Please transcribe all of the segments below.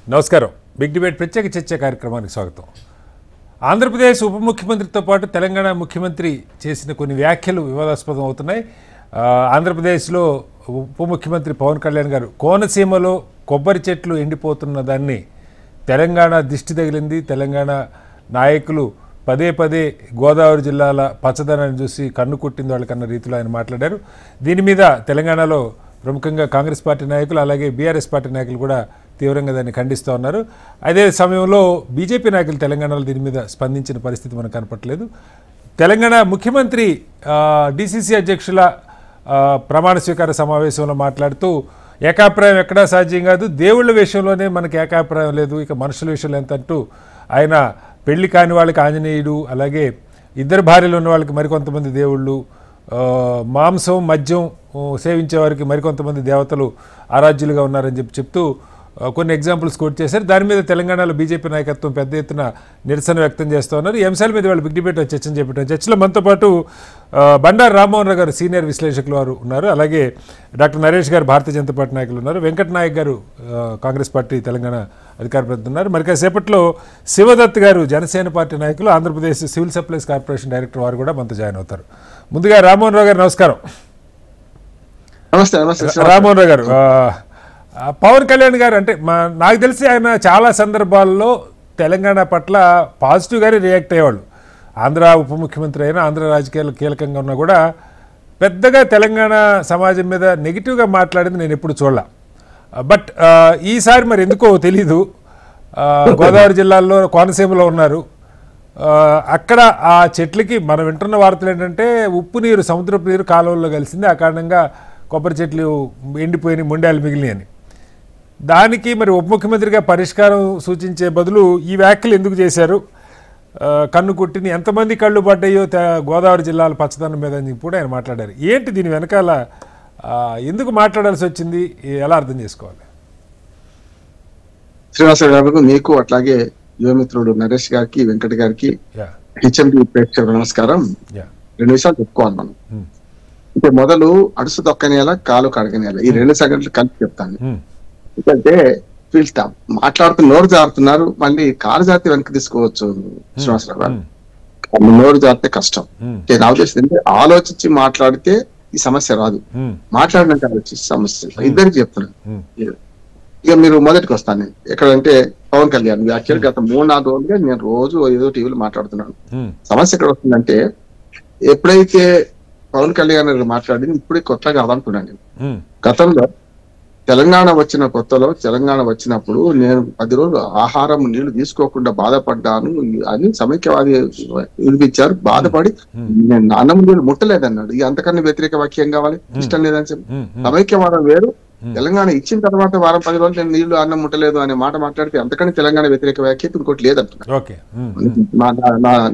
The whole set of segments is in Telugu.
నమస్కారం. బిగ్ డిబేట్ ప్రత్యేక చర్చ కార్యక్రమానికి స్వాగతం. ఆంధ్రప్రదేశ్ ఉప ముఖ్యమంత్రితో పాటు తెలంగాణ ముఖ్యమంత్రి చేసిన కొన్ని వ్యాఖ్యలు వివాదాస్పదం అవుతున్నాయి. ఆంధ్రప్రదేశ్లో ఉప ముఖ్యమంత్రి పవన్ కళ్యాణ్ గారు కోనసీమలో కొబ్బరి చెట్లు ఎండిపోతున్న దాన్ని తెలంగాణ దిష్టి తగిలింది, తెలంగాణ నాయకులు పదే పదే గోదావరి జిల్లాల పచ్చదనాన్ని చూసి కన్ను కుట్టింది వాళ్ళకన్న రీతిలో ఆయన మాట్లాడారు. దీని మీద తెలంగాణలో ప్రముఖంగా కాంగ్రెస్ పార్టీ నాయకులు అలాగే బీఆర్ఎస్ పార్టీ నాయకులు కూడా తీవ్రంగా దాన్ని ఖండిస్తూ ఉన్నారు. అదే సమయంలో బీజేపీ నాయకులు తెలంగాణలో దీని మీద స్పందించిన పరిస్థితి మనకు కనపట్లేదు. తెలంగాణ ముఖ్యమంత్రి డీసీసీ అధ్యక్షుల ప్రమాణ స్వీకార సమావేశంలో మాట్లాడుతూ ఏకాభిప్రాయం ఎక్కడా సాధ్యం కాదు, దేవుళ్ళ విషయంలోనే మనకి ఏకాభిప్రాయం లేదు, ఇక మనుషుల విషయంలో ఎంత అంటూ ఆయన పెళ్లి కాని వాళ్ళకి ఆంజనేయుడు, అలాగే ఇద్దరు భార్యలు ఉన్న వాళ్ళకి మరికొంతమంది దేవుళ్ళు, మాంసం మద్యం సేవించే వారికి మరికొంతమంది దేవతలు ఆరాధ్యులుగా ఉన్నారని చెప్తూ కొన్ని ఎగ్జాంపుల్స్ కోట్ చేశారు. దాని మీద తెలంగాణలో బీజేపీ నాయకత్వం పెద్ద ఎత్తున నిరసన వ్యక్తం చేస్తూ ఉన్నారు. ఈ అంశాల మీద వాళ్ళు బిగ్ డిబేట్ చర్చను చేపట్టారు. చర్చలో మనతో పాటు బండారు రామ్మోహన్ రావు గారు సీనియర్ విశ్లేషకులు వారు ఉన్నారు, అలాగే డాక్టర్ నరేష్ గారు భారతీయ జనతా పార్టీ నాయకులు ఉన్నారు, వెంకట్ నాయక్ గారు కాంగ్రెస్ పార్టీ తెలంగాణ అధికార ప్రతినిధి ఉన్నారు, మరి కాసేపట్లో శివదత్ గారు జనసేన పార్టీ నాయకులు, Andhra Pradesh civil supplies corporation director వారు కూడా మనతో జాయిన్ అవుతారు. ముందుగా రామ్మోహన్ రావు గారు నమస్కారం. రామ్మోహన్ రావు గారు, పవన్ కళ్యాణ్ గారు అంటే నాకు తెలిసి ఆయన చాలా సందర్భాల్లో తెలంగాణ పట్ల పాజిటివ్గానే రియాక్ట్ అయ్యేవాళ్ళు. ఆంధ్ర ఉప ముఖ్యమంత్రి అయినా, ఆంధ్ర రాజకీయాలు కీలకంగా ఉన్నా కూడా పెద్దగా తెలంగాణ సమాజం మీద నెగిటివ్గా మాట్లాడింది నేను ఎప్పుడు చూడలే. బట్ ఈసారి మరి ఎందుకో తెలీదు, గోదావరి జిల్లాలో కోనసీమలో ఉన్నారు, అక్కడ ఆ చెట్లకి మనం వింటున్న వార్తలు ఏంటంటే ఉప్పు నీరు, సముద్రపు నీరు కాలువల్లో కలిసింది, ఆ కారణంగా కొబ్బరి చెట్లు ఎండిపోయినాయి, మొండాలు మిగిలినాయి అని. దానికి మరి ఉప ముఖ్యమంత్రిగా పరిష్కారం సూచించే బదులు ఈ వ్యాఖ్యలు ఎందుకు చేశారు, కన్ను కుట్టిని ఎంతమంది కళ్ళు పడ్డాయో గోదావరి జిల్లాల పచ్చదనం మీద అని కూడా ఆయన మాట్లాడారు. ఏంటి దీని వెనకాల ఎందుకు మాట్లాడాల్సి వచ్చింది, ఎలా అర్థం చేసుకోవాలి? శ్రీనివాసరావు గారు, మీకు అట్లాగే యువమిత్రుడు నరేష్ గారికి, వెంకట గారికి, హెచ్ఎండి ప్రేక్షకులకు నమస్కారం. రెండు విషయాలు చెప్పుకోవాలి మనం. అంటే మొదలు అడుసు తొక్కనేలా, కాలు కడగనేలా, ఈ రెండు సంఘటనలు కలిపి చెప్తాను. ఎందుకంటే పిలుస్తాం మాట్లాడుతూ నోరు జారుతున్నారు, మళ్ళీ కాలు జారితే వెనక్కి తీసుకోవచ్చు. శ్రీనివాసరావు గారు, నోరు జారితే కష్టం. నా ఉద్దేశం ఏంటంటే ఆలోచించి మాట్లాడితే ఈ సమస్య రాదు, మాట్లాడినాక ఆలోచించి సమస్య. ఇద్దరికి చెప్తున్నాను. ఇక మీరు మొదటికి వస్తాను. ఎక్కడంటే పవన్ కళ్యాణ్ వ్యాఖ్యలు గత 3-4 రోజులుగా నేను రోజు ఏదో టీవీలో మాట్లాడుతున్నాను. సమస్య ఎక్కడ వస్తుందంటే, ఎప్పుడైతే పవన్ కళ్యాణ్ గారు మాట్లాడింది ఇప్పుడే కొత్తగా కాదనుకున్నాను. గతంలో తెలంగాణ వచ్చిన కొత్తలో, తెలంగాణ వచ్చినప్పుడు నేను 10 రోజులు ఆహారం నీళ్లు తీసుకోకుండా బాధపడ్డాను అని సమైక్యవాది వినిపించారు. బాధపడి నేను అన్నం నీళ్ళు ముట్టలేదన్నాడు. ఇక అంతకన్నా వ్యతిరేక వాక్యం కావాలి, ఇష్టం లేదని చెప్పి. సమైక్యవాదం వేరు, తెలంగాణ ఇచ్చిన తర్వాత వారం 10 రోజులు నేను నీళ్లు అన్నం ముట్టలేదు అనే మాట మాట్లాడితే అంతకన్నా తెలంగాణ వ్యతిరేక వ్యాఖ్య ఇంకోటి లేదంటున్నాను.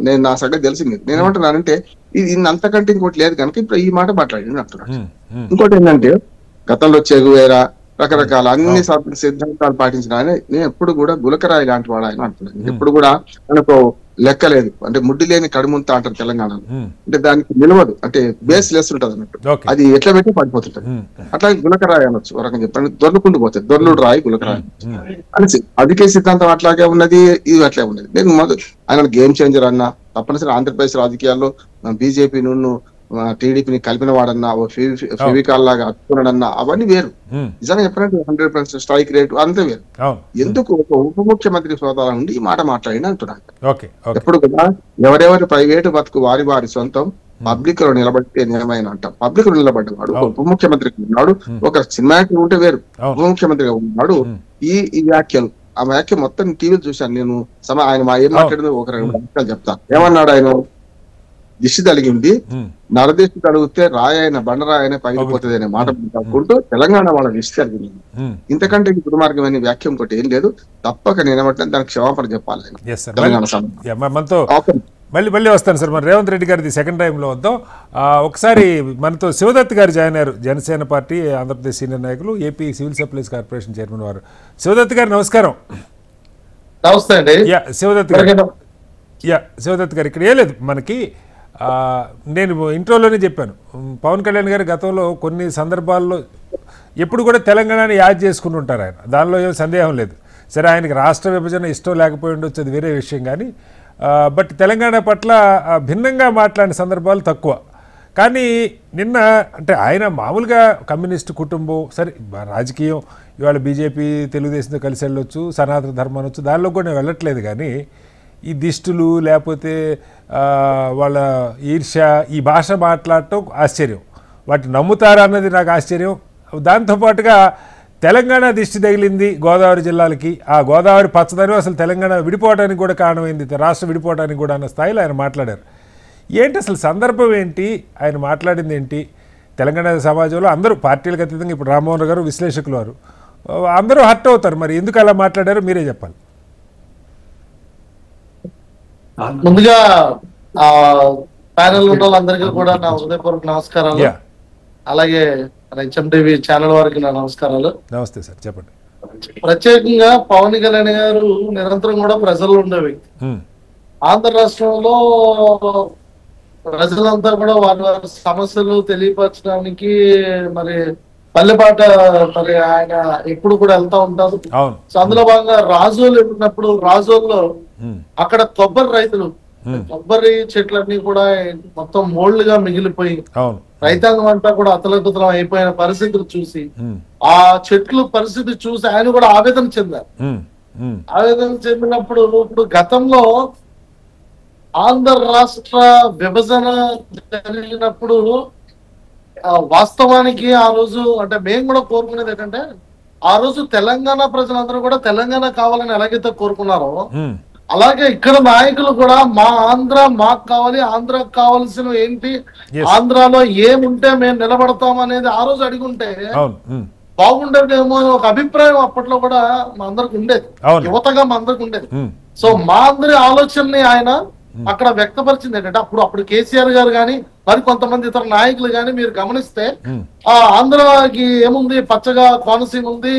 నేను నా సంగతి తెలిసింది. నేనేమంటున్నానంటే ఇది అంతకంటే ఇంకోటి లేదు కనుక ఇప్పుడు ఈ మాట మాట్లాడి అంటున్నాను. ఇంకోటి ఏంటంటే, గతంలో చెగువేరా రకరకాల అన్ని సిద్ధాంతాలు పాటించిన ఆయన నేను ఎప్పుడు కూడా గులకరాయి లాంటి వాడు ఆయన అంటున్నాను. ఎప్పుడు కూడా మనకు లెక్కలేదు, అంటే ముడ్డి లేని కడుముంత అంటారు తెలంగాణలో. అంటే దానికి నిలవదు, అంటే బేస్ లెస్ ఉంటది అన్నట్టు, అది ఎట్లా పెట్టి పడిపోతుంటది. అట్లాగే గులకరాయి అనొచ్చు, ఒక రకంగా చెప్పండి, దొర్లుకుంటూ పోతుంది, దొర్లుడు రాయి గులకరాయి అని. అధికే సిద్ధాంతం అట్లాగే ఉన్నది, ఇది అట్లే ఉన్నది. నేను ఆయన గేమ్ చేంజర్ అన్నా, తప్పనిసరి ఆంధ్రప్రదేశ్ రాజకీయాల్లో బీజేపీ టీడీపీని కలిపిన వాడన్నా, ఫెవికాల్ లాగా అట్టుకున్నాడన్నా, అవన్నీ వేరు. నిజంగా చెప్పినట్టు 100% స్ట్రైక్ రేట్ అంతే వేరు. ఎందుకు ఒక ఉప ముఖ్యమంత్రి హోదాలో ఉండి ఈ మాట మాట్లాడిన అంటున్నాను. ఎప్పుడు కూడా ఎవరెవరి ప్రైవేటు బతుకు వారి వారి సొంతం, పబ్లిక్ లో నిలబడితే నిజమైన అంటాం. పబ్లిక్ లో నిలబడ్డవాడు ఉప ముఖ్యమంత్రికి ఉన్నాడు, ఒక సినిమాకి ఉంటే వేరు, ఉప ముఖ్యమంత్రిగా ఉన్నాడు. ఈ వ్యాఖ్యలు, ఆ వ్యాఖ్య మొత్తం టీవీలో చూశాను నేను. ఆయన ఏం మాట్లాడిందో ఒక 2 వాక్యాలు చెప్తాను. ఏమన్నాడు ఆయన? దిష్టి తలిగింది, నరదిష్టి తలిగితే రాయన బండరాయనే పగిలిపోతుంది అనే మాట మాట్లాడుకుంటూ తెలంగాణ వాళ్ళ దిష్టి తలిగింది. ఇంతకంటే దుర్మార్గమైన వ్యాఖ్యం ఒకటి ఏం లేదు. తప్పక నేనేమంటాను, దానికి క్షమాపణ చెప్పాలి తెలంగాణ. మళ్ళీ వస్తాను సార్. మన రేవంత్ రెడ్డి గారిది సెకండ్ టైంలో వద్దాం. ఒకసారి మనతో శివదత్ గారు జాయిన్ అయ్యారు, జనసేన పార్టీ ఆంధ్రప్రదేశ్ సీనియర్ నాయకులు, AP civil supplies corporation chairman వారు. శివదత్ గారు నమస్కారం. నమస్తే అండి. శివదత్ గారు, ఇక్కడ ఏ లేదు మనకి, నేను ఇంట్రోలోనే చెప్పాను, పవన్ కళ్యాణ్ గారు గతంలో కొన్ని సందర్భాల్లో ఎప్పుడు కూడా తెలంగాణని యాద్ చేసుకుని ఉంటారు ఆయన, దానిలో ఏం సందేహం లేదు. సరే ఆయనకి రాష్ట్ర విభజన ఇష్టం లేకపోయి ఉండొచ్చు, అది వేరే విషయం. కానీ బట్ తెలంగాణ పట్ల భిన్నంగా మాట్లాడిన సందర్భాలు తక్కువ. కానీ నిన్న అంటే ఆయన మామూలుగా కమ్యూనిస్టు కుటుంబం, సరే రాజకీయం ఇవాళ బీజేపీ తెలుగుదేశంతో కలిసి వెళ్ళొచ్చు, సనాతన ధర్మం అనొచ్చు, దానిలో కూడా నేను వెళ్ళట్లేదు. కానీ ఈ దిష్టులు లేకపోతే వాళ్ళ ఈర్ష్య, ఈ భాష మాట్లాడటం ఆశ్చర్యం, వాటిని నమ్ముతారా అన్నది నాకు ఆశ్చర్యం. దాంతోపాటుగా తెలంగాణ దిష్టి తగిలింది గోదావరి జిల్లాలకి, ఆ గోదావరి పచ్చదనం అసలు తెలంగాణ విడిపోవడానికి కూడా కారణమైంది, రాష్ట్రం విడిపోవడానికి కూడా అన్న స్థాయిలో ఆయన మాట్లాడారు. ఏంటి అసలు సందర్భం ఏంటి, ఆయన మాట్లాడింది ఏంటి? తెలంగాణ సమాజంలో అందరూ పార్టీలకు అతీతంగా ఇప్పుడు రామ్మోహన్ గారు విశ్లేషకులు వారు అందరూ హర్ట్ అవుతారు. మరి ఎందుకు అలా మాట్లాడారో మీరే చెప్పాలి. ముందుగా ప్యానెల్ ఉన్న వాళ్ళందరికీ కూడా నా హృదయపూర్వక నమస్కారాలు. అలాగే హెచ్ఎంటీవీ ఛానల్ వారికి నా నమస్కారాలు. నమస్తే సార్, చెప్పండి. ప్రత్యేకంగా పవన్ కళ్యాణ్ గారు నిరంతరం కూడా ప్రజల్లో ఉండే వ్యక్తి. ఆంధ్ర రాష్ట్రంలో ప్రజలంతా కూడా వారి వారి సమస్యలు తెలియపరచడానికి మరి పల్లెపాట మరి ఆయన ఎప్పుడు కూడా వెళ్తా ఉంటారు. సో అందులో భాగంగా రాజోలు ఉన్నప్పుడు రాజోల్లో అక్కడ కొబ్బరి రైతులు, కొబ్బరి చెట్లన్నీ కూడా మొత్తం మోళ్లుగా మిగిలిపోయి రైతాంగం అంతా కూడా అతలకుతలం అయిపోయిన పరిస్థితులు చూసి, ఆ చెట్లు పరిస్థితి చూసి ఆయన కూడా ఆవేదన చెందారు. ఆవేదన చెందినప్పుడు ఇప్పుడు గతంలో ఆంధ్ర రాష్ట్ర విభజన జరిగినప్పుడు వాస్తవానికి ఆ రోజు అంటే మేము కూడా కోరుకునేది ఏంటంటే, ఆ రోజు తెలంగాణ ప్రజలందరూ కూడా తెలంగాణ కావాలని ఎలాగైతే కోరుకున్నారో అలాగే ఇక్కడ నాయకులు కూడా మా ఆంధ్ర మాకు కావాలి, ఆంధ్రాకు కావాల్సిన ఏంటి, ఆంధ్రాలో ఏముంటే మేము నిలబడతాం అనేది ఆ రోజు అడిగుంటే బాగుండేదేమో అని ఒక అభిప్రాయం అప్పట్లో కూడా మా అందరికి ఉండేది, యువతగా మా అందరికి ఉండేది. సో మా అందరి ఆలోచనని ఆయన అక్కడ వ్యక్తపరిచింది ఏంటంటే, అప్పుడు కేసీఆర్ గారు కానీ మరి కొంతమంది ఇతర నాయకులు కానీ మీరు గమనిస్తే ఆంధ్రాకి ఏముంది, పచ్చగా కోనసీమ ఉంది,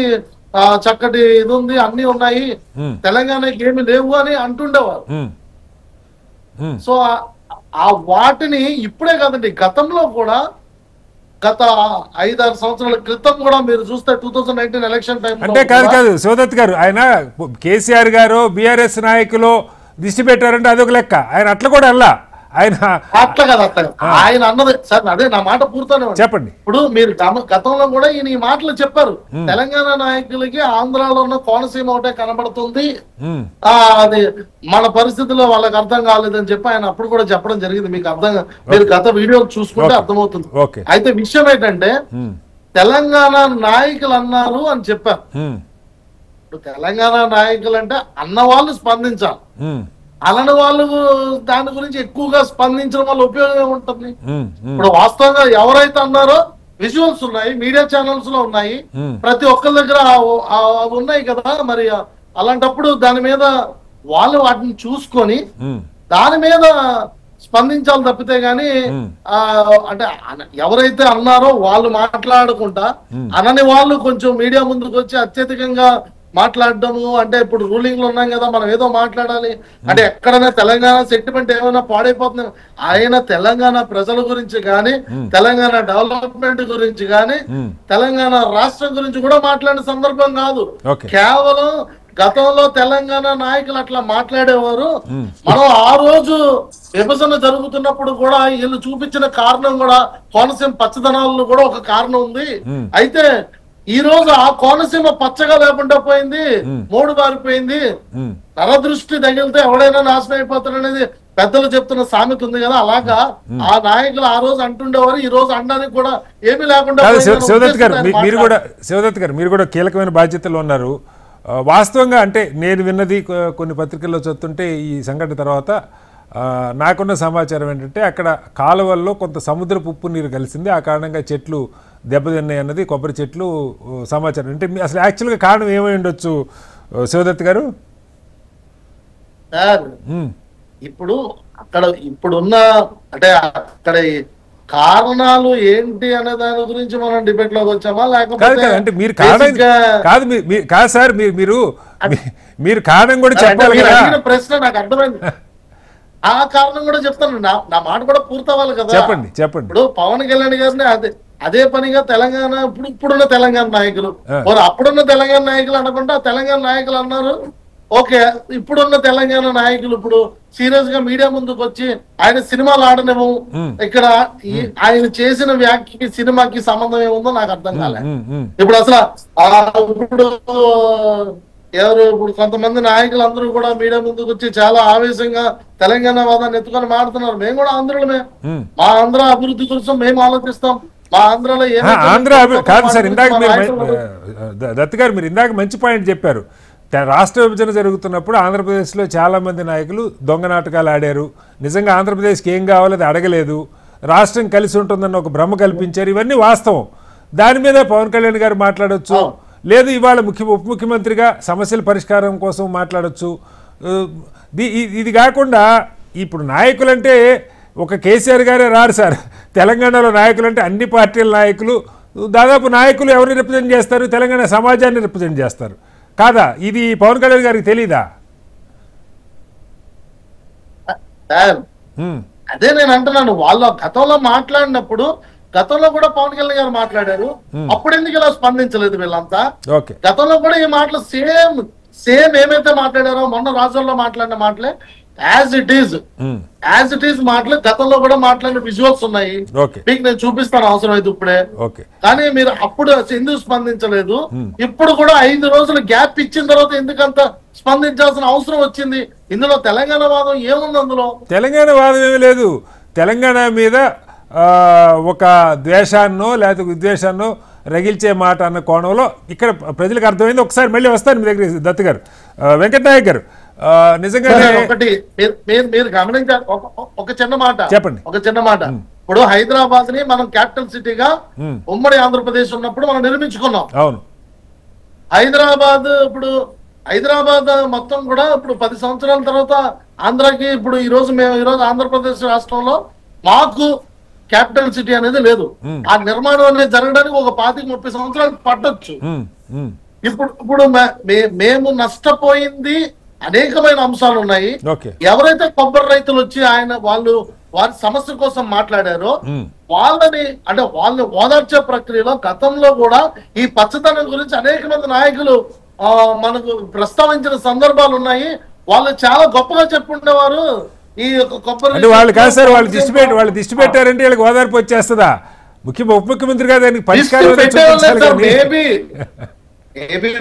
చక్కటి ఇది ఉంది, అన్ని ఉన్నాయి, తెలంగాణకి ఏమి లేవు అని అంటుండేవారు. సో ఆ వాటిని ఇప్పుడే కాదండి, గతంలో కూడా గత 5-6 సంవత్సరాల క్రితం కూడా మీరు చూస్తే 2019 ఎలక్షన్ టైం అంటే కాదు శివదత్ గారు, ఆయన కేసీఆర్ గారు బీఆర్ఎస్ నాయకులు దిష్టి పెట్టారంటే అదొక లెక్క, ఆయన అట్లా కూడా వెళ్ళా, ఆయన అట్లా కదా ఆయన అన్నది సార్, అదే నా మాట పూర్తనే చెప్పండి. ఇప్పుడు మీరు గతంలో కూడా ఈయన ఈ మాటలు చెప్పారు, తెలంగాణ నాయకులకి ఆంధ్రాలో ఉన్న కోనసీమ ఒకటే కనబడుతుంది, అది మన పరిస్థితుల్లో వాళ్ళకి అర్థం కాలేదని చెప్పి ఆయన అప్పుడు కూడా చెప్పడం జరిగింది. మీకు అర్థం, మీరు గత వీడియోలు చూసుకుంటే అర్థమవుతుంది. అయితే విషయం ఏంటంటే, తెలంగాణ నాయకులు అన్నారు అని చెప్పారు. ఇప్పుడు తెలంగాణ నాయకులు అంటే అన్న వాళ్ళు స్పందించాలి, అలాంటి వాళ్ళు దాని గురించి ఎక్కువగా స్పందించడం వల్ల ఉపయోగం ఏముంటుంది? ఇప్పుడు వాస్తవంగా ఎవరైతే అన్నారో విజువల్స్ ఉన్నాయి, మీడియా ఛానల్స్ లో ఉన్నాయి, ప్రతి ఒక్కరి దగ్గర ఉన్నాయి కదా. మరి అలాంటప్పుడు దాని మీద వాళ్ళు వాటిని చూసుకొని దాని మీద స్పందించాలి తప్పితే గాని అంటే ఎవరైతే అన్నారో వాళ్ళు మాట్లాడకుండా అనని వాళ్ళు కొంచెం మీడియా ముందుకు వచ్చి అత్యధికంగా మాట్లాడడము, అంటే ఇప్పుడు రూలింగ్ లో ఉన్నాం కదా మనం ఏదో మాట్లాడాలి అంటే ఎక్కడైనా తెలంగాణ సెంటిమెంట్ ఏమైనా పాడైపోతుంది. ఆయన తెలంగాణ ప్రజల గురించి కానీ, తెలంగాణ డెవలప్మెంట్ గురించి కానీ, తెలంగాణ రాష్ట్రం గురించి కూడా మాట్లాడిన సందర్భం కాదు. కేవలం గతంలో తెలంగాణ నాయకులు అట్లా మాట్లాడేవారు. మనం ఆ రోజు విభజన జరుగుతున్నప్పుడు కూడా వీళ్ళు చూపించిన కారణం కూడా కోనసీమ పచ్చదనాలు కూడా ఒక కారణం ఉంది. అయితే ఈ రోజు ఆ కోనసీమ పచ్చగా లేకుండా పోయింది, మూడు బారిపోయింది, నరదృష్టి తగిలితే ఎవడైనా నాశనం అయిపోతాడు అనేది పెద్దలు చెప్తున్న సామెత ఉంది కదా. అలాగా ఆ నాయకులు ఆ రోజు అంటుండేవారు, ఈ రోజు అనడానికి కూడా ఏమీ లేకుండా. శివదత్ గారు మీరు కూడా కీలకమైన బాధ్యతలు ఉన్నారు. వాస్తవంగా అంటే నేను విన్నది కొన్ని పత్రికల్లో చదువుతుంటే ఈ సంఘటన తర్వాత నాకున్న సమాచారం ఏంటంటే, అక్కడ కాలువల్లో కొంత సముద్రపు ఉప్పు నీరు కలిసింది, ఆ కారణంగా చెట్లు దెబ్బతిన్నాయి అన్నది, కొబ్బరి చెట్లు సమాచారం. అంటే అసలు యాక్చువల్గా కారణం ఏమై ఉండొచ్చు శివదత్ గారు? ఇప్పుడు అక్కడ ఇప్పుడున్న అంటే అక్కడ కారణాలు ఏంటి అనే దాని గురించి మనం డిబేట్ లోకి వచ్చామా, లేకపోతే అంటే మీరు కారణం కాదు, కాదు సార్, మీరు కారణం కూడా చెప్పాలి కదా. ప్రశ్న నాకు అర్థమైంది, ఆ కారణం కూడా చెప్తాను, నా మాట కూడా పూర్తవ్వాలి కదా. చెప్పండి. ఇప్పుడు పవన్ కళ్యాణ్ గారిని అదే అదే పనిగా తెలంగాణ ఇప్పుడున్న తెలంగాణ నాయకులు మరి అప్పుడున్న తెలంగాణ నాయకులు అనకుండా తెలంగాణ నాయకులు అన్నారు. ఓకే, ఇప్పుడున్న తెలంగాణ నాయకులు ఇప్పుడు సీరియస్ గా మీడియా ముందుకు వచ్చి ఆయన సినిమాలు ఆడనేమో, ఇక్కడ ఆయన చేసిన వ్యాఖ్యకి సినిమాకి సంబంధం ఏముందో నాకు అర్థం కాలే. ఇప్పుడు అసలు ఇప్పుడు ఎవరు ఇప్పుడు కొంతమంది నాయకులు అందరూ కూడా మీడియా ముందుకు వచ్చి చాలా ఆవేశంగా తెలంగాణ వాదాన్ని ఎత్తుకొని మాడుతున్నారు. మేము కూడా ఆంధ్రులమే, మా ఆంధ్ర అభివృద్ధి కోసం మేము ఆలోచిస్తాం. మా ఆంధ్రలో ఆంధ్ర కాదు సార్, ఇందాక దత్ గారు మీరు ఇందాక మంచి పాయింట్ చెప్పారు. రాష్ట్ర విభజన జరుగుతున్నప్పుడు ఆంధ్రప్రదేశ్లో చాలామంది నాయకులు దొంగ నాటకాలు ఆడారు. నిజంగా ఆంధ్రప్రదేశ్కి ఏం కావాలో అది అడగలేదు, రాష్ట్రం కలిసి ఉంటుందన్న ఒక భ్రమ కల్పించారు. ఇవన్నీ వాస్తవం. దాని మీద పవన్ కళ్యాణ్ గారు మాట్లాడొచ్చు, లేదు ఇవాళ ఉప ముఖ్యమంత్రిగా సమస్యల పరిష్కారం కోసం మాట్లాడొచ్చు. ఇది కాకుండా ఇప్పుడు నాయకులంటే ఒక కేసీఆర్ గారే రారు సార్. తెలంగాణలో నాయకులంటే అన్ని పార్టీల నాయకులు, దాదాపు నాయకులు ఎవరిని రిప్రజెంట్ చేస్తారు? తెలంగాణ సమాజాన్ని రిప్రజెంట్ చేస్తారు కాదా? ఇది పవన్ కళ్యాణ్ గారికి తెలీదా? అదే నేను అంటున్నాను, వాళ్ళ గతంలో మాట్లాడినప్పుడు గతంలో కూడా పవన్ కళ్యాణ్ గారు మాట్లాడారు, అప్పుడు ఎందుకు ఇలా స్పందించలేదు వీళ్ళంతా? గతంలో కూడా ఈ మాటలు సేమ్ ఏమైతే మాట్లాడారో మొన్న రాజుల్లో మాట్లాడిన మాటలే యాజ్ ఇట్ ఈజ్ మాటలు గతంలో కూడా మాట్లాడిన విజువల్స్ ఉన్నాయి, మీకు నేను చూపిస్తాను అవసరం అయితే ఇప్పుడే. కానీ మీరు అప్పుడు ఎందుకు స్పందించలేదు? ఇప్పుడు కూడా 5 రోజులు గ్యాప్ ఇచ్చిన తర్వాత ఎందుకంత స్పందించాల్సిన అవసరం వచ్చింది? ఇందులో తెలంగాణ వాదం ఏముంది? అందులో తెలంగాణ వాదం ఏమీ లేదు. తెలంగాణ మీద ఒక ద్వేషాన్నో లేకపోతే విద్వేషాన్నో రగిల్చే మాట అన్న కోణంలో ఇక్కడ ప్రజలకు అర్థమైంది. ఒకసారి మళ్ళీ వస్తాను మీ దగ్గర దత్ గారు. వెంకటనాయక్ గారు, నిజంగానే ఒకటి మీరు గమనించాలి, ఒక చిన్న మాట చెప్పండి. ఒక చిన్న మాట, ఇప్పుడు హైదరాబాద్ ని మనం క్యాపిటల్ సిటీగా ఉమ్మడి ఆంధ్రప్రదేశ్ ఉన్నప్పుడు మనం నిర్మించుకున్నాం. అవును, హైదరాబాద్ మొత్తం కూడా ఇప్పుడు 10 సంవత్సరాల తర్వాత ఆంధ్రాకి ఇప్పుడు ఈ రోజు ఆంధ్రప్రదేశ్ రాష్ట్రంలో మాకు క్యాపిటల్ సిటీ అనేది లేదు. ఆ నిర్మాణం అనేది జరగడానికి ఒక 25-30 సంవత్సరాలు పట్టొచ్చు. ఇప్పుడు మేము నష్టపోయింది అనేకమైన అంశాలు ఉన్నాయి. ఎవరైతే కొబ్బరి రైతులు వచ్చి వారి సమస్య కోసం మాట్లాడారో వాళ్ళని ఓదార్చే ప్రక్రియలో గతంలో కూడా ఈ పచ్చదనం గురించి అనేక మంది నాయకులు మనకు ప్రస్తావించిన సందర్భాలు ఉన్నాయి. వాళ్ళు చాలా గొప్పగా చెప్పుండేవారు. ఈ కొబ్బరి వాళ్ళు కాదు సార్, వాళ్ళు దిష్టి పెట్టారంటే వీళ్ళకి ఓదార్పు వచ్చేస్తుందా? ఉప ముఖ్యమంత్రిగా దానికి పరిష్కారం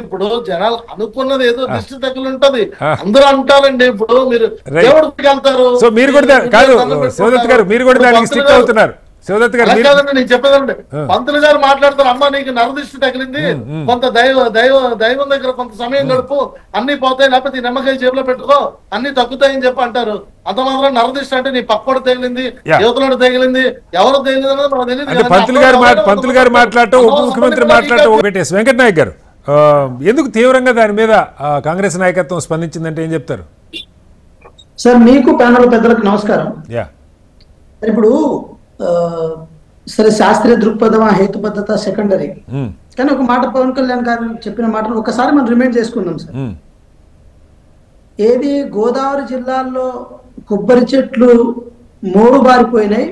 ఇప్పుడు జనాలు అనుకున్నది ఏదో దిష్టి తగులు ఉంటది, అందరూ అంటారండి. ఇప్పుడు మీరు దేవుడికి వెళ్తారు, సో మీరు కూడా కాదు శివదత్ గారు, మీరు కూడా దానికి స్టిక్ అవుతున్నారు. శివదత్ గారు నేను చెప్పేదండి, పంతులు గారు మాట్లాడతారు, అమ్మ నీకు నరదృష్టి తగిలింది, కొంత దైవం దగ్గర కొంత సమయం గడుపు, అన్ని పోతాయి, లేకపోతే ఈ నిమ్మకాయ జేబులో పెట్టుకో అన్ని తగ్గుతాయని చెప్పి అంటారు. అంత మాత్రం నరదృష్టి అంటే నీ పక్కోడు తగిలింది, యువతలోడు తగిలింది, ఎవరు తగిలింది అన్నది మనకు తెలియదు. పంతులు గారు మాట్లాడటం, ఉప ముఖ్యమంత్రి మాట్లాడటం పెట్టేసి వెంకటనాయక్ గారు ఎందుకు తీవ్రంగా దాని మీద కాంగ్రెస్ నాయకత్వం స్పందించిందంటే ఏం చెప్తారు? సార్ మీకు ప్యానల్ పెద్దలకు నమస్కారం. ఇప్పుడు సరే శాస్త్రీయ దృక్పథమా హేతుబద్ధత సెకండరీ, కానీ ఒక మాట పవన్ కళ్యాణ్ గారు చెప్పిన మాటను ఒకసారి మనం రిమైండ్ చేసుకుందాం సార్. ఏది గోదావరి జిల్లాల్లో కొబ్బరి చెట్లు మోడు బారిపోయినాయి,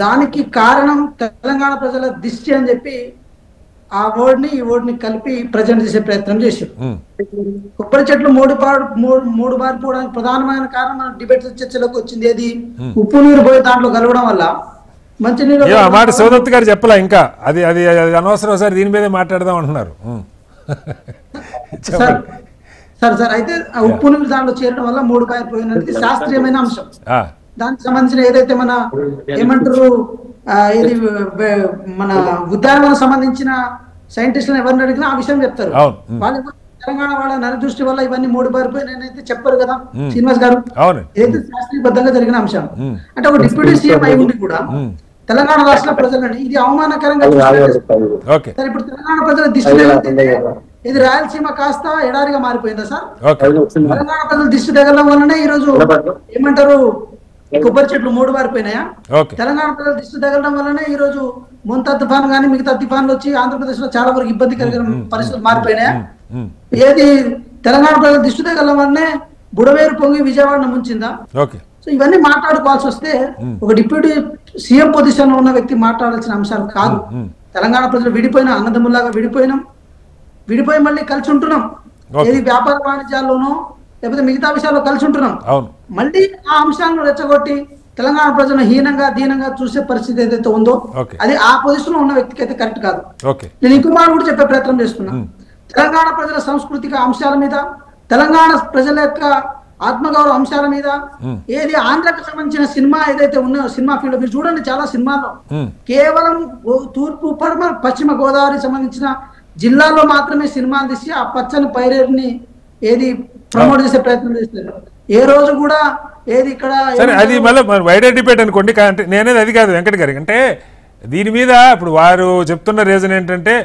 దానికి కారణం తెలంగాణ ప్రజల దిష్టి అని చెప్పి ఆ వర్డ్ ఈ వర్డ్ ని కలిపి ప్రజెంట్ చేసే ప్రయత్నం చేశారు. కొబ్బరి చెట్లు మూడు బారిపోవడానికి ప్రధానమైన కారణం మన డిబేట్ చర్చలోకి వచ్చింది. ఏది ఉప్పు నీరు పోయి దాంట్లో కలవడం వల్ల మంచి నీరు. మాట సోదత్ గారు చెప్పలా, ఇంకా అది అనవసరం సార్, దీని మీదే మాట్లాడదాం అంటున్నారు. సార్ అయితే ఉప్పు నీరు దాంట్లో చేరడం వల్ల మూడు బారిపోయినది శాస్త్రీయమైన అంశం. దానికి సంబంధించిన ఏదైతే మన ఏమంటారు ఇది మన ఉద్యానవనం సంబంధించిన సైంటిస్టులను ఎవరిని అడిగినా ఆ విషయం చెప్తారు. వాళ్ళు తెలంగాణ వాళ్ళ నరదృష్టి వల్ల ఇవన్నీ మూడు బారిపోయినైతే చెప్పారు కదా శ్రీనివాస్ గారు. ఏదైతే శాస్త్రీయబద్ధంగా జరిగిన అంశం అంటే ఒక డిప్యూటీ సీఎం అయి ఉండి కూడా తెలంగాణ రాష్ట్ర ప్రజలని ఇది అవమానకరంగా సరే ఇప్పుడు తెలంగాణ ప్రజల దిష్టి ఇది రాయలసీమ కాస్త ఎడారిగా మారిపోయిందా సార్? తెలంగాణ ప్రజల దిష్టి తగలడం వల్లనే ఈ రోజు ఏమంటారు కొబ్బరి చెట్లు మూడు బారిపోయినాయా? తెలంగాణ ప్రజల దిష్టి తగలడం వల్లనే ఈ రోజు ముంతా తుఫాన్ గానీ మిగతా తుఫాన్లు వచ్చి ఆంధ్రప్రదేశ్ లో చాలా వరకు ఇబ్బంది కలిగిన పరిస్థితులు మారిపోయినాయా? ఏది తెలంగాణ ప్రజల దిష్టి తగలడం వల్లనే బుడవేరు పొంగి విజయవాడను ముంచిందా? సో ఇవన్నీ మాట్లాడుకోవాల్సి వస్తే ఒక డిప్యూటీ సీఎం పొజిషన్ లో ఉన్న వ్యక్తి మాట్లాడాల్సిన అంశాలు కాదు. తెలంగాణ ప్రజలు విడిపోయిన అన్నదమ్ములాగా విడిపోయి మళ్ళీ కలిసి ఉంటున్నాం. ఏది వ్యాపార వాణిజ్యాల్లోనో లేకపోతే మిగతా విషయాల్లో కలిసి ఉంటున్నాం. మళ్ళీ ఆ అంశాలను రెచ్చగొట్టి తెలంగాణ ప్రజలను హీనంగా దీనంగా చూసే పరిస్థితి ఏదైతే ఉందో అది ఆ పొజిషన్ లో ఉన్న వ్యక్తికి అయితే కరెక్ట్ కాదు. నేను ఇంకో మాట కూడా చెప్పే ప్రయత్నం చేస్తున్నా. తెలంగాణ ప్రజల సాంస్కృతిక అంశాల మీద, తెలంగాణ ప్రజల యొక్క ఆత్మగౌరవ అంశాల మీద, ఏది ఆంధ్రకు సంబంధించిన సినిమా ఏదైతే ఉన్నాయో సినిమా ఫీల్డ్ మీరు చూడండి, చాలా సినిమాల్లో కేవలం తూర్పు పశ్చిమ గోదావరి సంబంధించిన జిల్లాలో మాత్రమే సినిమాలు తీసి ఆ పచ్చని పైరేని ఏది ప్రమోట్ చేసే ప్రయత్నం చేస్తారు. ఏ రోజు కూడా ఏది ఇక్కడ సరే అది మళ్ళీ వైడర్ డిబేట్ అనుకోండి. అంటే నేనేది అది కాదు వెంకట గారికి. అంటే దీని మీద ఇప్పుడు వారు చెప్తున్న రీజన్ ఏంటంటే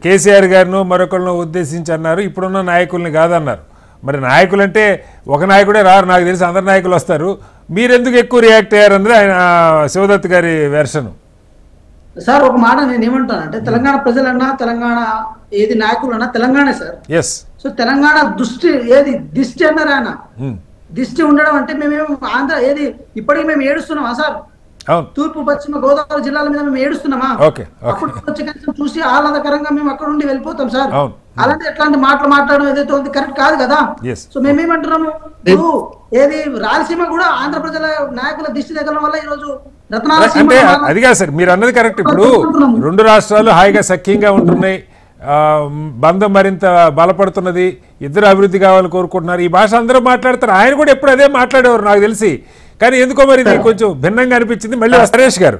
కేసీఆర్ గారిను మరొకరిని ఉద్దేశించి అన్నారు, ఇప్పుడున్న నాయకుల్ని కాదన్నారు. మరి నాయకులు అంటే ఒక నాయకుడే రారు, నాకు తెలిసి అందరు నాయకులు వస్తారు. మీరెందుకు ఎక్కువ రియాక్ట్ అయ్యారన్నది ఆయన శివదత్ గారి వెర్షన్. సార్ ఒక మాట నేను ఏమంటానంటే తెలంగాణ ప్రజలన్నా తెలంగాణ ఏది నాయకులన్నా తెలంగాణే సార్. సో తెలంగాణ దిష్టి అన్నారు ఆయన. దిష్టి ఉండడం అంటే మేమేం ఆంధ్ర ఏది ఇప్పటికి మేము ఏడుస్తున్నామా సార్? తూర్పు పశ్చిమ గోదావరి జిల్లాల మీద మేము ఏడుస్తున్నామా? అప్పుడు వచ్చి కనీసం చూసి ఆహ్లాదకరంగా మేము అక్కడ నుండి వెళ్ళిపోతాం సార్. అలాంటి ఎట్లాంటి మాటలు మాట్లాడడం ఏదైతే ఉంది కరెక్ట్ కాదు కదా. సో మేమేమంటున్నాము, ఏది రాయలసీమ కూడా ఆంధ్ర ప్రజల నాయకుల దిష్టి తగ్గడం వల్ల ఈ రోజు అంటే అది కాదు సార్ మీరు అన్నది కరెక్ట్. ఇప్పుడు రెండు రాష్ట్రాలు హాయిగా సఖ్యంగా ఉంటున్నాయి, బంధం మరింత బలపడుతున్నది, ఇద్దరు అభివృద్ధి కావాలని కోరుకుంటున్నారు. ఈ భాష అందరూ మాట్లాడతారు, ఆయన కూడా ఎప్పుడు అదే మాట్లాడేవారు నాకు తెలిసి. కానీ ఎందుకో మరి ఇది కొంచెం భిన్నంగా అనిపించింది. మళ్ళీ సురేష్ గారు,